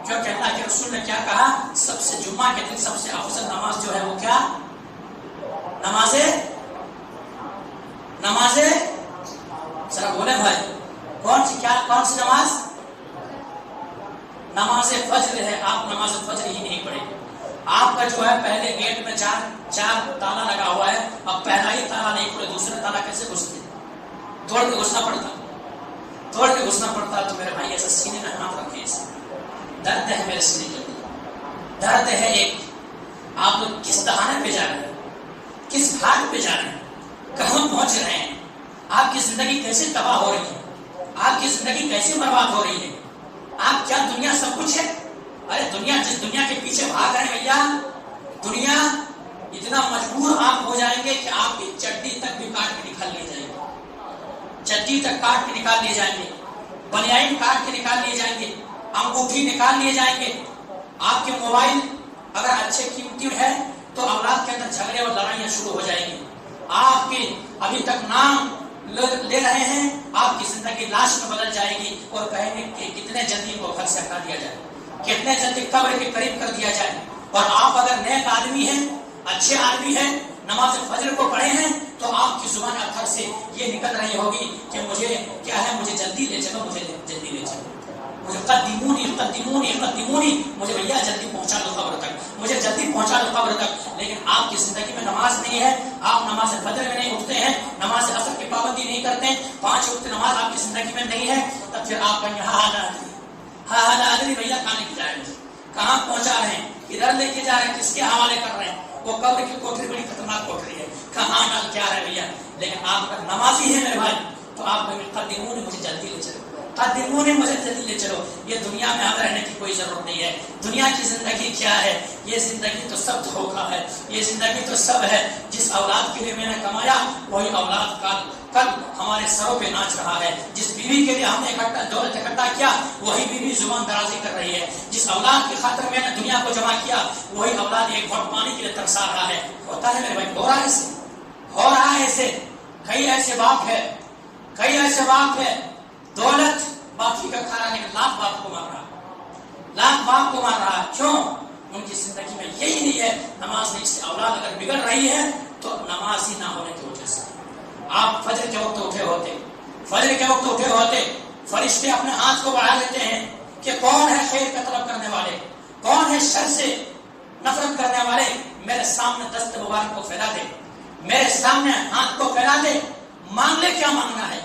کیونکہ اللہ کے رسول نے کیا کہا؟ سب سے جمعہ کے دن سب سے افضل نماز جو ہے وہ کیا؟ نماز ذرا بولے بھائی، کون سی نماز؟ نماز فجر ہے۔ آپ نماز فجر ہی نہیں پڑھیں گے، آپ کا جو ہے پہلے گیٹ میں چار تالا لگا ہوا ہے، اب پہلا ہی تالا نہیں کھلے دوسرے تالا کیسے گھستے؟ توڑ کے گھسنا پڑتا۔ تو میرے بھائی ایسا سینے میں ہاتھ رکھیں، ایسے درد ہے میرے سینے کے اندر، درد ہے ایک۔ آپ لوگ کس دہانے پہ جا رہے ہیں، کس گھاٹ پہ جا رہے ہیں، کہاں پہنچ رہے ہیں؟ آپ کی زندگی کیسے تباہ ہو رہی ہے، آپ کی زندگی کیسے برباد ہو رہی ہے؟ آپ کیا دنیا سب کچھ ہے؟ ارے دنیا، جس دنیا کے پیچھے بھاگ رہے ہیں بھیا، دنیا اتنا مجبور آپ ہو جائیں گے کہ آپ کی چڈی تک بھی کاٹ کے نکال لیے جائیں گے، چڈی تک کاٹ کے نکال لیے جائیں گے، بنیان کاٹ کے نکال لیے جائیں گے، انگوٹھی نکال لیے جائیں گے۔ آپ کے موبائل اگر اچھے قیمتی ہے تو اولاد کے اندر جھگڑے بدلیاں شروع ہو جائیں گی. آپ کی ابھی تک نام لے رہے ہیں، آپ کی زندگی لاش میں بدل جائے گی اور کہیں گے کہ کتنے جلدی کو گھر سے ہٹا دیا جائے، کتنے جلدی قبر کے قریب کر دیا جائے. اور آپ اگر نیک آدمی ہیں، اچھے آدمی ہیں، نماز فجر کو پڑھے ہیں، تو آپ کی زبان اثر سے یہ نکل رہی ہوگی کہ مجھے کیا ہے، مجھے جلدی لے چلو، مجھے جلدی لے چلو، مجھے قدمونی قدمونی قدمونی، مجھے بھیا جلدی پہنچا دو قبر تک، مجھے جلدی پہنچا دو قبر تک. لیکن آپ کی زندگی میں نماز نہیں ہے، آپ نماز فجر میں نہیں اٹھتے ہیں، نماز عصر کی پابندی نہیں کرتے، 5 وقت نماز آپ کی زندگی میں نہیں ہے، تب پھر آپ کہیں ہاں آدمی بھیا کہاں لے کے جا رہے ہیں، کہاں پہنچا رہے ہیں، کدھر لے کے جا رہے ہیں، کس کے حوالے کر رہے ہیں. وہ قبر کی کوٹری بڑی خطرناک کوٹری ہے، کہاں ڈال کیا ہے بھیا. لیکن آپ اگر نمازی ہیں میرے بھائی تو آپ کہیں قدمونی، مجھے جلدی لے چلو، قدمونی، مجھے جلدی لے چلو. یہ دنیا میں اب رہنے کی کوئی ضرورت نہیں ہے. دنیا کی زندگی کیا ہے؟ یہ زندگی تو سب دھوکا ہے، یہ زندگی تو سب ہے. جس اولاد کے لیے میں نے کمایا وہی اولاد کا کل ہمارے سروں پہ ناچ رہا ہے. جس بیوی کے لیے ہم نے دولت اکٹھا کیا وہی بیوی زبان درازی کر رہی ہے. جس اولاد کی خاطر میں نے دنیا کو جمع کیا وہی اولاد ایک گھٹ پانی کے لیے ترسا رہا ہے. ہوتا ہے میرے بھائی، ہو رہا ہے ایسے، ہو رہا ہے ایسے. کئی ایسے باپ ہے، کئی ایسے باپ ہے، دولت باقی کا کھا رہا ہے، لاکھ باپ کو مار رہا، لاکھ باپ کو مار رہا. کیوں؟ ان کی زندگی میں یہی نہیں ہے نماز نہیں. سے اولاد اگر بگڑ رہی ہے تو نماز ہی نہ ہونے کی وجہ سے. آپ فجر کے وقت اٹھے ہوتے، فجر کے وقت اٹھے ہوتے، فرشتے اپنے ہاتھ کو بڑھا لیتے ہیں کہ کون ہے خیر کا طلب کرنے والے، کون ہے شر سے نفرت کرنے والے. میرے سامنے دست مبارک کو پھیلا دے، میرے سامنے ہاتھ کو پھیلا دے، مانگ لے کیا مانگنا ہے،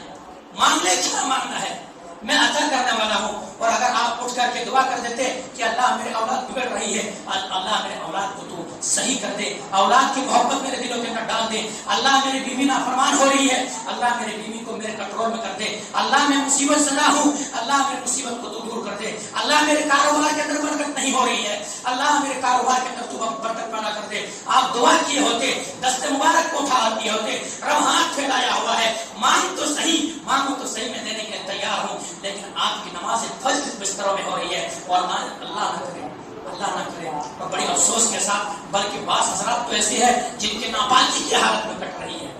مانگ لے کیا مانگنا ہے، میں عطا کرنے والا ہوں. اور اگر آپ اٹھ کر کے دعا کر دیتے کہ اللہ میرے اولاد بگڑ رہی ہے، اللہ میرے اولاد کو تو صحیح کر دے، اولاد کی محبت میرے دلوں کے اندر ڈال دے، اللہ میری بیوی نافرمان ہو رہی ہے، اللہ میری بیوی کو میرے کنٹرول میں کر دے، اللہ میں مصیبت زدہ ہوں، اللہ میری مصیبت کو تو دور کر دے، اللہ میرے کاروبار کے اندر برکت نہیں ہو رہی ہے، اللہ میرے کاروبار کے اندر تو برکت پیدا کر دے. آپ دعا کیے ہوتے، دست مبارک کو اٹھا دیے ہوتے، رب ہاتھ پھیلایا ہوا ہے، مانگ تو صحیح، مانگو تو صحیح، میں دینے کے لیے تیار ہوں. لیکن آپ کی نماز فجر بستروں میں ہو رہی ہے اور اللہ نہ کرے، اللہ نہ کرے. اور بڑی افسوس کے ساتھ بلکہ بعض حضرات تو ایسے ہیں جن کے ناپاکی کی حالت میں کٹ رہی ہے،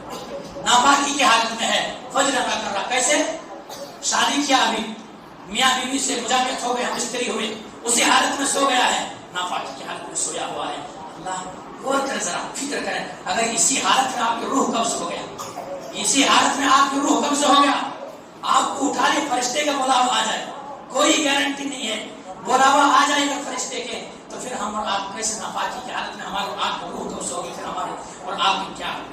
ناپاکی کی حالت میں ہے، فجر ادا کر رہا. کیسے؟ شادی کیا، ابھی میاں بیوی سے مجاہدت ہو گئے، ہم مستری ہوئے، اسی حالت میں سو گیا ہے، ناپاکی کی حالت میں سویا ہوا ہے. اللہ غور کریں، ذرا فکر کریں، اگر اسی حالت میں آپ کی روح قبض ہو گیا، اسی حالت میں آپ کی روح قبض ہو گیا، آپ کو اٹھا لے فرشتے کا بلاوا آ جائے، کوئی گارنٹی نہیں ہے، بلاوا آ جائے گا فرشتے کے، تو پھر ہم اور آپ کیسے ناپاکی کی حالت میں ہمارے آپ کو روح قبض ہوگی، پھر ہمارے اور آپ کی کیا ہوں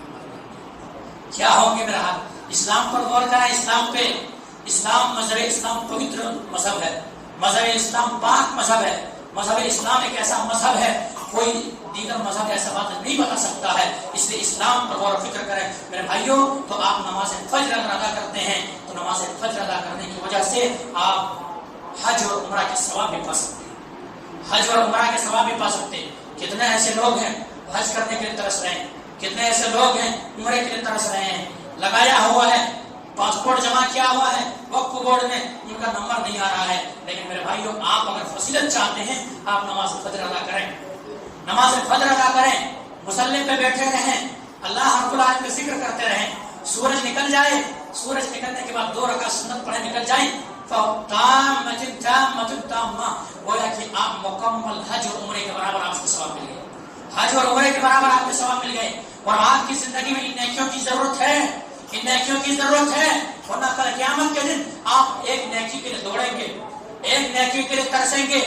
گے. میرا حال اسلام پر غور کریں، اسلام پہ. اسلام مذہب اسلام پوتر مذہب ہے، مذہب اسلام پاک مذہب ہے، مذہب اسلام ایک ایسا مذہب ہے کوئی دیگر مذہب ایسا بات نہیں بتا سکتا ہے. اس لیے اسلام پر غور و فکر کریں میرے بھائیوں. تو آپ نماز فجر اگر ادا کرتے ہیں تو نماز فجر ادا کرنے کی وجہ سے آپ حج اور عمرہ کے ثواب بھی پا سکتے ہیں، حج اور عمرہ کے ثواب بھی پا سکتے ہیں. کتنے ایسے لوگ ہیں حج کرنے کے لیے ترس رہے ہیں، کتنے ایسے لوگ ہیں عمرے کے لیے ترس رہے ہیں، لگایا ہوا ہے، پاسپورٹ جمع کیا ہوا ہے وقف بورڈ میں، ان کا نمبر نہیں آ رہا ہے. لیکن میرے بھائیوں آپ اگر فضیلت چاہتے ہیں آپ نماز فجر ادا کریں، نماز فجر ادا کریں، مصلی پہ بیٹھے رہیں، اللہ رب العالمین کا ذکر کرتے رہیں. سورج نکل جائے، سورج نکلنے کے بعد 2 رکعت سنت پڑھے نکل جائیں، گویا کہ آپ مکمل حج اور عمرے کے برابر آپ کو ثواب مل گئے، حج اور عمرے کے برابر آپ کو ثواب مل گئے. اور آپ کی زندگی میں ان نیکیوں کی ضرورت ہے، ان نیکیوں کی ضرورت ہے، ورنہ کل قیامت کے دن آپ ایک نیکی کے لیے دوڑیں گے، ایک نیکی کے لیے ترسیں گے،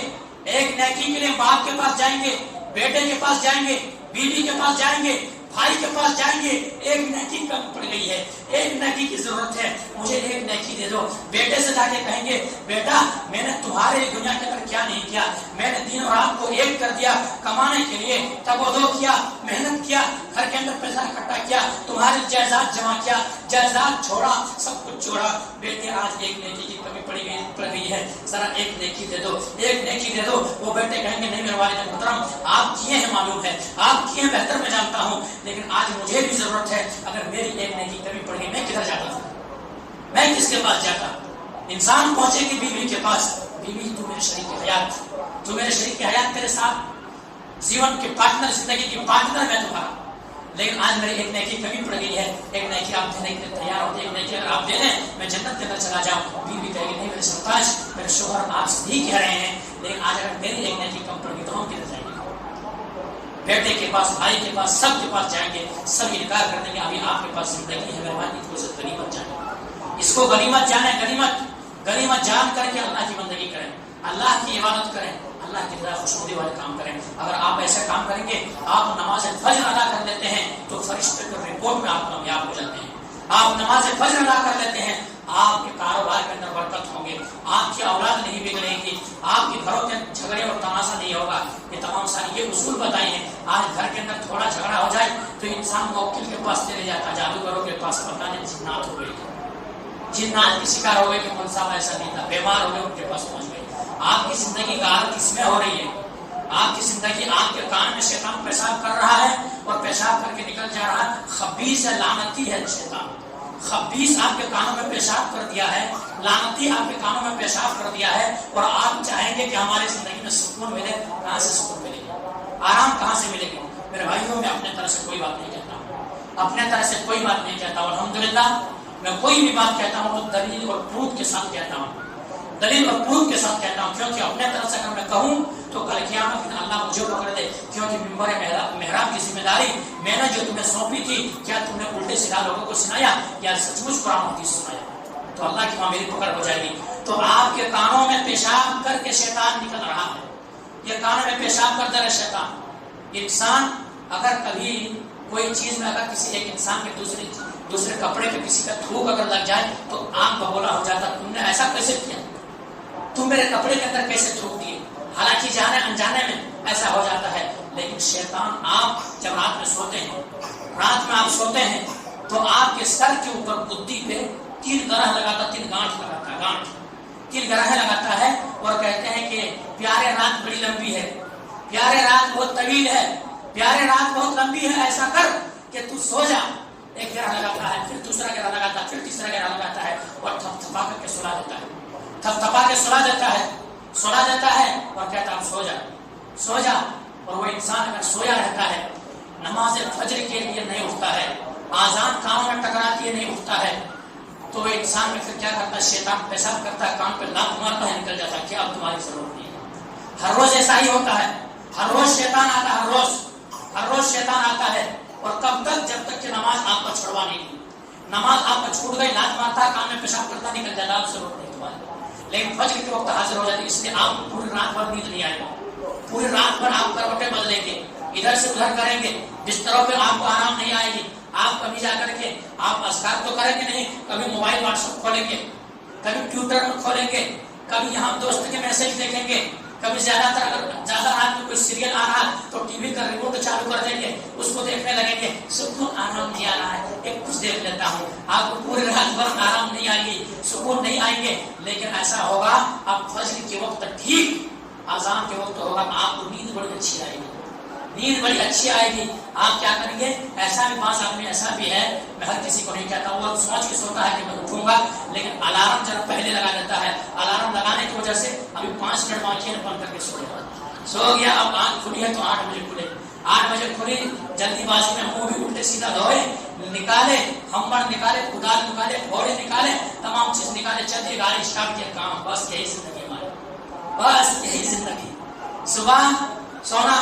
ایک نیکی کے لیے باپ کے پاس جائیں گے، بیٹے کے پاس جائیں گے، بیوی کے پاس جائیں گے، بھائی کے پاس جائیں گے. ایک نیکی کم پڑ گئی ہے، ایک نیکی کی ضرورت ہے، مجھے ایک نیکی دے دو. بیٹے سے جا کے کہیں گے بیٹا میں نے تمہارے لیے دنیا کے اندر کیا نہیں کیا، میں نے دن اور رات کو ایک کر دیا کمانے کے لیے، تگودو کیا، محنت کیا، گھر کے اندر پیسہ اکٹھا کیا، تمہارے جائیداد جمع کیا، جائیداد چھوڑا، سب کچھ چھوڑا. بیٹے آج ایک نیکی کی کمی پڑ گئی ہے، ذرا ایک نیکی دے دو، ایک نیکی دے دو. وہ بیٹے کہیں گے نہیں میرے والد محترم آپ کیے ہیں، معلوم ہے آپ کیے بہتر میں جانتا ہوں، لیکن آج مجھے بھی ضرورت ہے، اگر میری ایک نیکی کمی پڑ گئی میں کدھر جاتا تھا، میں کس کے پاس جاتا. انسان پہنچے گی بیوی کے پاس، بیوی تو میرے شریک حیات، تو میرے شریک حیات، تیرے ساتھ جیون کے پارٹنر، زندگی کی پارٹنر میں تمہارا، لیکن آج میری ایک نیکی کمی پڑ گئی ہے، ایک نیکی آپ دینے کے لیے تیار ہوتے، ایک نیکی اگر آپ دے دیں میں جنت کے اندر چلا جاؤں، بیوی کہے گی نہیں میرے سرتاج میرے شوہر آپ سے ہی کہہ رہے ہیں، لیکن آج اگر میری ایک نیکی کم پڑ گئی تو ہم کدھر جائیں گے؟ بیٹے کے پاس، بھائی کے پاس، سب کے پاس جائیں گے، سب انکار کر دیں گے ابھی آپ کے پاس زندگی ہے، مہربانی کی غنیمت جانے، اس کو غنیمت جانے، غنیمت جان کر کے اللہ کی بندگی کریں، اللہ کی عبادت کریں، اللہ کی رضا خوشنودی والے کام کریں۔ اگر آپ ایسے کام کریں گے، آپ نماز فجر ادا کر لیتے ہیں تو فرشتے کے رپورٹ میں آپ کامیاب ہو جاتے ہیں۔ آپ نماز فجر ادا کر لیتے ہیں، آپ کے کاروبار کے اندر برکت ہوں گے، آپ کی اولاد نہیں بگڑے گی، آپ کے گھروں کے جھگڑے اور تماشا نہیں ہوگا۔ یہ تمام ساری یہ اصول بتائے ہیں۔ آج گھر کے اندر تھوڑا جھگڑا ہو جائے تو انسان موکل کے پاس چلے جاتا ہے، جادوگروں کے پاس، پتہ نہیں جنات ہو گئی، جنات کی شکار ہو گئے کہ کون صاحب ایسا نہیں تھا، بیمار ہو گئے ان کے پاس پہنچ گئے۔ آپ کی زندگی کا حالت اس میں ہو رہی ہے، آپ کی زندگی آپ کے کان میں شیطان پیشاب کر رہا ہے اور پیشاب کر کے نکل جا رہا ہے، خبیث ہے، لعنتی ہے شیطان، خبیث آپ کے کانوں میں پیشاب کر دیا ہے، لعنتی آپ کے کانوں میں پیشاب کر دیا ہے، اور آپ چاہیں گے کہ ہماری زندگی میں سکون ملے۔ کہاں سے سکون ملے گا؟ آرام کہاں سے ملے گا؟ میرے بھائیوں میں اپنے طرف سے کوئی بات نہیں کہتا ہوں، اپنے طرف سے کوئی بات نہیں کہتا ہوں، الحمدللہ میں کوئی بھی بات کہتا ہوں تو دلیل اور پروف کے ساتھ کہتا ہوں، دلیل اور پروف کے ساتھ کہتا ہوں، کیونکہ اپنے طرف سے اگر میں کہوں تو کل قیامت میں اللہ مجھے پکڑ دے، کیونکہ ممبر محراب کی ذمہ داری میں نے جو تمہیں سونپی تھی، کیا تم نے الٹے سیدھا لوگوں کو سنایا یا سچ مچ قرآن حدیث سنایا؟ تو اللہ کی وہاں میری پکڑ ہو جائے گی۔ تو آپ کے کانوں میں پیشاب کر کے شیطان نکل رہا ہے، یہ کانوں میں پیشاب کر دے رہا شیطان۔ انسان اگر کبھی کوئی چیز میں اگر کسی ایک انسان کے دوسرے کپڑے پہ کسی کا تھوک اگر لگ جائے تو آنکھ بگولا ہو جاتا، تم نے ایسا کیسے کیا، تم میرے کپڑے کے اندر کیسے تھوک دیے؟ حالانکہ جانے انجانے میں ایسا ہو جاتا ہے، لیکن شیطان آپ جب رات میں سوتے ہیں، رات میں آپ سوتے ہیں تو آپ کے سر کے اوپر بدی پہ 3 گرہ لگاتا، 3 گانٹھ لگاتا، 3 گرہیں لگاتا ہے، اور کہتے ہیں کہ پیارے رات بڑی لمبی ہے، پیارے رات بہت طویل ہے، پیارے رات بہت لمبی ہے، ایسا کر کہ تو سو جا۔ ایک گرہ لگاتا ہے، پھر دوسرا گرہ لگاتا ہے، پھر تیسرا گرہ لگاتا ہے، اور تھپ تھپا کر کے سلا دیتا ہے، تھپ تھپا کے سلا دیتا ہے اور کہتا ہے سو جا۔ اور وہ انسان اگر سویا رہتا ہے، نماز فجر کے لیے نہیں اٹھتا ہے، آذان کانوں میں ٹکراتی ہے نہیں اٹھتا ہے، تو وہ انسان میں پھر کیا کرتا ہے؟ شیطان پیشاب کرتا ہے، کان پہ لات مارتا ہے، نکل جاتا ہے، کیا اب تمہاری ضرورت نہیں ہے۔ ہر روز ایسا ہی ہوتا ہے، ہر روز شیطان آتا ہے، ہر روز شیطان آتا ہے، اور کب تک؟ جب تک کہ نماز آپ کو چھڑوا نہیں دی، نماز آپ کو چھوٹ گئی، لات مارتا ہے، کان میں پیشاب کرتا نکل جاتا، اب ضرورت نہیں تمہاری، لیکن فجر کے وقت حاضر ہو جاتی، اس لیے آپ کو پوری رات بھر نیند نہیں آئے گا، پوری رات بھر آپ کروٹیں بدلیں گے، ادھر سے ادھر کریں گے، بستروں پہ آپ کو آرام نہیں آئے گی، آپ کبھی جا کر کے آپ اذکار تو کریں گے نہیں، کبھی موبائل واٹس ایپ کھولیں گے، کبھی ٹویٹر کھولیں گے، کبھی یہاں دوست کے میسج دیکھیں گے، کبھی زیادہ رات میں کوئی سیریل آ رہا تو ٹی وی کا ریموٹ چالو کر دیں گے، اس کو دیکھنے لگیں گے، سکون آرام نہیں آ رہا ہے، ایک کچھ دیکھ لیتا ہوں، آپ کو پوری رات بھر آرام نہیں آئے گی، سکون نہیں آئیں گے، لیکن ایسا ہوگا اب فجر کے وقت ٹھیک اذان کے وقت ہوگا، آپ کو نیند بڑی اچھی آئے گی، نیند بڑی اچھی آئے گی، آپ کیا کریں گے؟ ایسا بھی بعض آدمی ایسا بھی ہے، میں ہر کسی کو نہیں کہتا ہوں، وہ سوچ کے سوتا ہے کہ میں اٹھوں گا، لیکن الارم ذرا پہلے لگا دیتا ہے، الارم لگانے کی وجہ سے ابھی 5 منٹ آنکھیں بند کر کے سو گیا، اب آنکھ کھلی ہے تو 8 بجے کھلے، 8 بجے کھلی، جلدی بازی میں منہ بھی الٹے سیدھا دھوئے، نکالے، ہمبڑ نکالے، کدال نکالے، گھوڑے نکالے، تمام چیز نکالے، چلے گاڑی اسٹارٹ کیا، کام، بس یہی زندگی ہماری، بس یہی زندگی۔ صبح سونا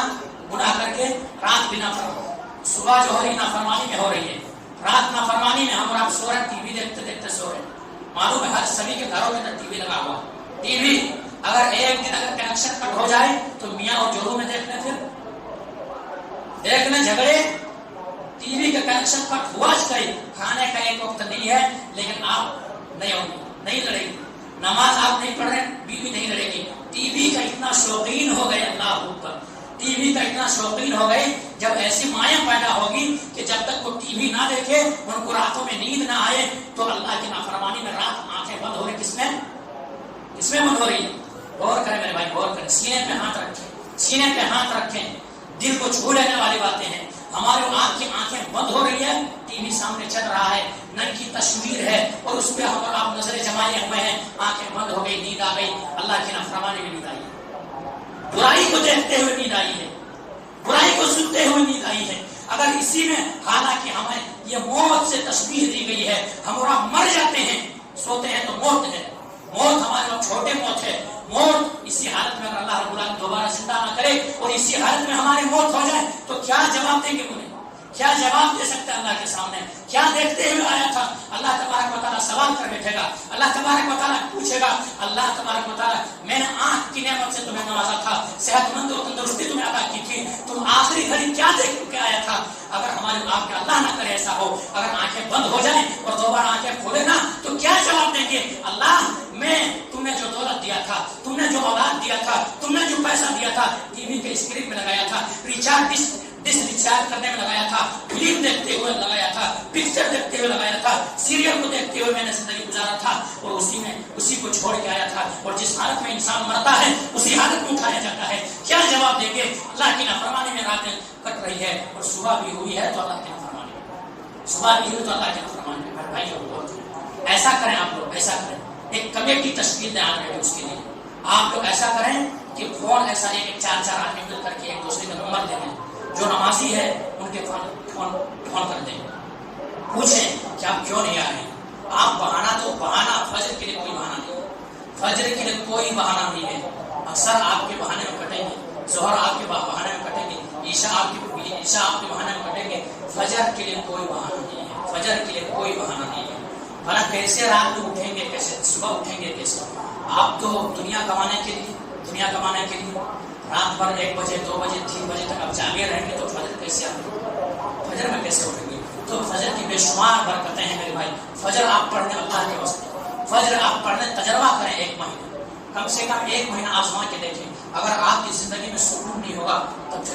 گناہ کر کے، رات بھی نافرمانی، صبح جو ہو رہی نافرمانی میں ہو رہی ہے، رات نافرمانی میں ہم اور آپ سو رہے ہیں، ٹی وی دیکھتے دیکھتے سو رہے ہیں، معلوم ہے ہر سبھی کے گھروں کے اندر ٹی وی لگا ہوا، ٹی وی اگر ایک دن اگر کنیکشن کٹ ہو جائے تو میاں اور جوڑوں میں دیکھنے جھگڑے، ٹی وی کا کنیکشن کٹ ہوا چاہیے، کھانے کا ایک وقت نہیں ہے، لیکن آپ نہیں لڑے گی، نماز آپ نہیں پڑھ رہے، بیوی نہیں لڑے گی، ٹی وی کا اتنا شوقین ہو گئے، اللہ اوپر، ٹی وی کا اتنا شوقین ہو گئے، جب ایسی مائیں پیدا ہوگی کہ جب تک وہ ٹی وی نہ دیکھے، ان کو راتوں میں نیند نہ آئے، تو اللہ کی نافرمانی میں رات آنکھیں بند ہو رہی، کس میں بند ہو رہی ہے؟ غور کریں میرے بھائی، غور کریں، سینے پہ ہاتھ رکھیں، دل کو چھو لینے والی باتیں ہیں، ہمارے آپ کی آنکھیں بند ہو رہی ہے، ٹی وی سامنے چل رہا ہے، نن کی تصویر ہے، اور اس پہ ہم اور آپ نظریں جمائے ہوئے ہیں، آنکھیں بند ہو گئی، نیند آ گئی، اللہ کی نافرمانی میں نیند آئی ہے، برائی کو دیکھتے ہوئے نیند آئی ہے، برائی کو سنتے ہوئے نیند آئی ہے، اگر اسی میں حالانکہ ہمیں یہ موت سے تشبیہ دی گئی ہے، ہم مر جاتے ہیں، سوتے ہیں تو موت ہے، موت ہمارے لوگ چھوٹے موت ہے، موت اسی حالت میں اگر اللہ رب العالمین دوبارہ زندہ نہ کرے اور اسی حالت میں ہماری موت ہو جائے تو کیا جواب دیں گے انہیں؟ کیا جواب دے سکتے ہیں اللہ کے سامنے؟ کیا دیکھتے ہوئے آیا تھا؟ اللہ تبارک و تعالیٰ سوال کر بیٹھے گا، اللہ تبارک و تعالیٰ پوچھے گا، اللہ تبارک و تعالیٰ میں نے آنکھ کی نعمت سے تمہیں نوازا تھا، صحت مند اور تندرستی تمہیں عطا کی تھی، تم آخری گھڑی کیا دیکھ کے آیا تھا؟ اگر ہمارے آپ کے اللہ نہ کرے ایسا ہو، اگر آنکھیں بند ہو جائیں اور دوبارہ آنکھیں کھولے نا تو کیا جواب دیں گے؟ اللہ میں تم نے جو دولت دیا تھا، تم نے جو اولاد دیا تھا، تم نے جو پیسہ دیا تھا، ٹی وی کے اسکرین میں لگایا تھا، ڈس ریچارج کرنے میں لگایا تھا، فلم دیکھتے ہوئے لگایا تھا، پکچر دیکھتے ہوئے لگایا تھا، سیریل کو دیکھتے ہوئے میں نے زندگی گزارا تھا اور اسی کو چھوڑ کے آیا تھا، اور جس حالت میں انسان مرتا ہے اسی حالت میں اٹھایا جاتا ہے، کیا جواب دیں گے؟ اللہ کی نافرمانی میں راتیں کٹ رہی ہے اور صبح بھی ہوئی ہے تو اللہ کی نافرمانی، صبح بھی ہوئی تو اللہ کی نافرمانی میں بھائی جو ایسا کریں، آپ لوگ ایسا کریں، ایک کمیٹی تشکیل دیں آنے اس کے لیے، آپ لوگ ایسا کریں کہ فون ایسا ایک 4 آدمی مل کر کے ایک دوسرے کا نمبر دے دیں، جو نمازی ہے ان کے فون کر دیں، پوچھیں کہ آپ کیوں نہیں آ رہے ہیں؟ آپ بہانہ فجر کے لیے کوئی بہانہ نہیں، فجر کے لیے کوئی بہانہ نہیں ہے، اکثر آپ کے بہانے میں کٹیں گے، ظہر آپ کے بہانے میں کٹیں گے، عشاء آپ کے بہانے میں کٹیں گے، فجر کے لیے کوئی بہانہ نہیں ہے، فجر کے لیے کوئی بہانہ نہیں ہے، بھلا کیسے رات کو اٹھیں گے، کیسے صبح اٹھیں گے، کیسے؟ آپ تو دنیا کمانے کے لیے رات بھر 1 بجے 2 بجے 3 بجے تک آپ جاگے رہیں گے تو فجر کیسے آپ فجر میں کیسے اٹھیں گے؟ تو فجر کی بے شمار برکتیں ہیں میرے بھائی، فجر آپ پڑھنے اللہ کے واسطے، فجر آپ پڑھنے تجربہ کریں، 1 مہینہ کم سے کم 1 مہینہ آزما کے دیکھیں، اگر آپ کی زندگی میں سکون نہیں ہوگا تب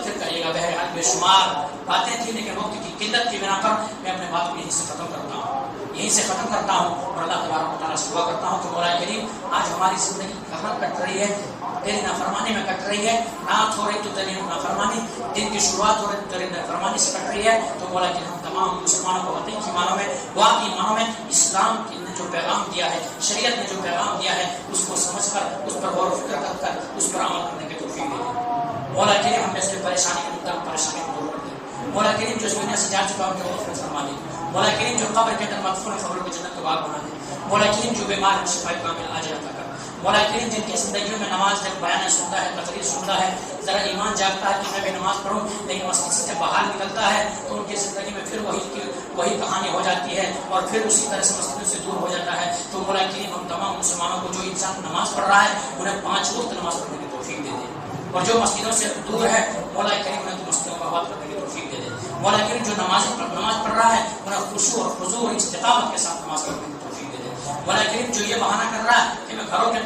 پھر کہیے گا بہرحال بے شمار باتیں تھیں لیکن وقت کی قلت کی بنا پر میں اپنے بات کو یہیں سے ختم کرتا ہوں اور اللہ تبارک و تعالیٰ سے دعا کرتا ہوں کہ مولا کریم آج ہماری زندگی کہاں کٹ رہی ہے؟ تیری نافرمانی میں کٹ رہی ہے، رات ہو رہی تو تیری نافرمانی، دن کی شروعات ہو رہی تو تیری نافرمانی سے کٹ رہی ہے، تو مولا کہ ہم تمام مسلمانوں کو وطن کی معنوں میں، دعا کی معنوں میں اسلام نے جو پیغام دیا ہے، شریعت نے جو پیغام دیا ہے اس کو سمجھ کر، اس پر غور و فکر کر اس پر عمل کرنے کی توفیق دے۔ مولا کریم ہم اس کی پریشانی کو دور کر دے، مولا کریم جو اس دنیا سے جا چکا ان کو غفرت فرما دے، مولا کریم جو قبر کے اندر مدفون ہے قبر کو جنت کا باغ بنا دے، مولا کریم جو بیمار شفا کامل عاجل عطا کر، مولا کریم جن کی زندگیوں میں نماز جب بیان سنتا ہے، تقریر سنتا ہے، ذرا ایمان جاگتا ہے کہ میں بھی نماز پڑھوں لیکن مسجد سے باہر نکلتا ہے تو ان کی زندگی میں پھر وہی کہانی ہو جاتی ہے اور پھر اسی طرح سے مسجدوں سے دور ہو جاتا ہے، تو مولا کریم ہم تمام مسلمانوں کو جو انسان نماز پڑھ رہا ہے انہیں 5 وقت نماز پڑھنے کی توفیق دے دے، اور جو مسجدوں سے دور ہے مولا کریم انہیں مسجدوں کا آباد کرنے کی توفیق دے دے، مولا کریم جو نماز پڑھ رہا ہے انہیں خشوع اور خضوع اور استقامت کے ساتھ نماز پڑھنے کی توفیق دے دے، مولا کریم جو یہ بہانہ کر رہا ہے کہ میں گھروں کے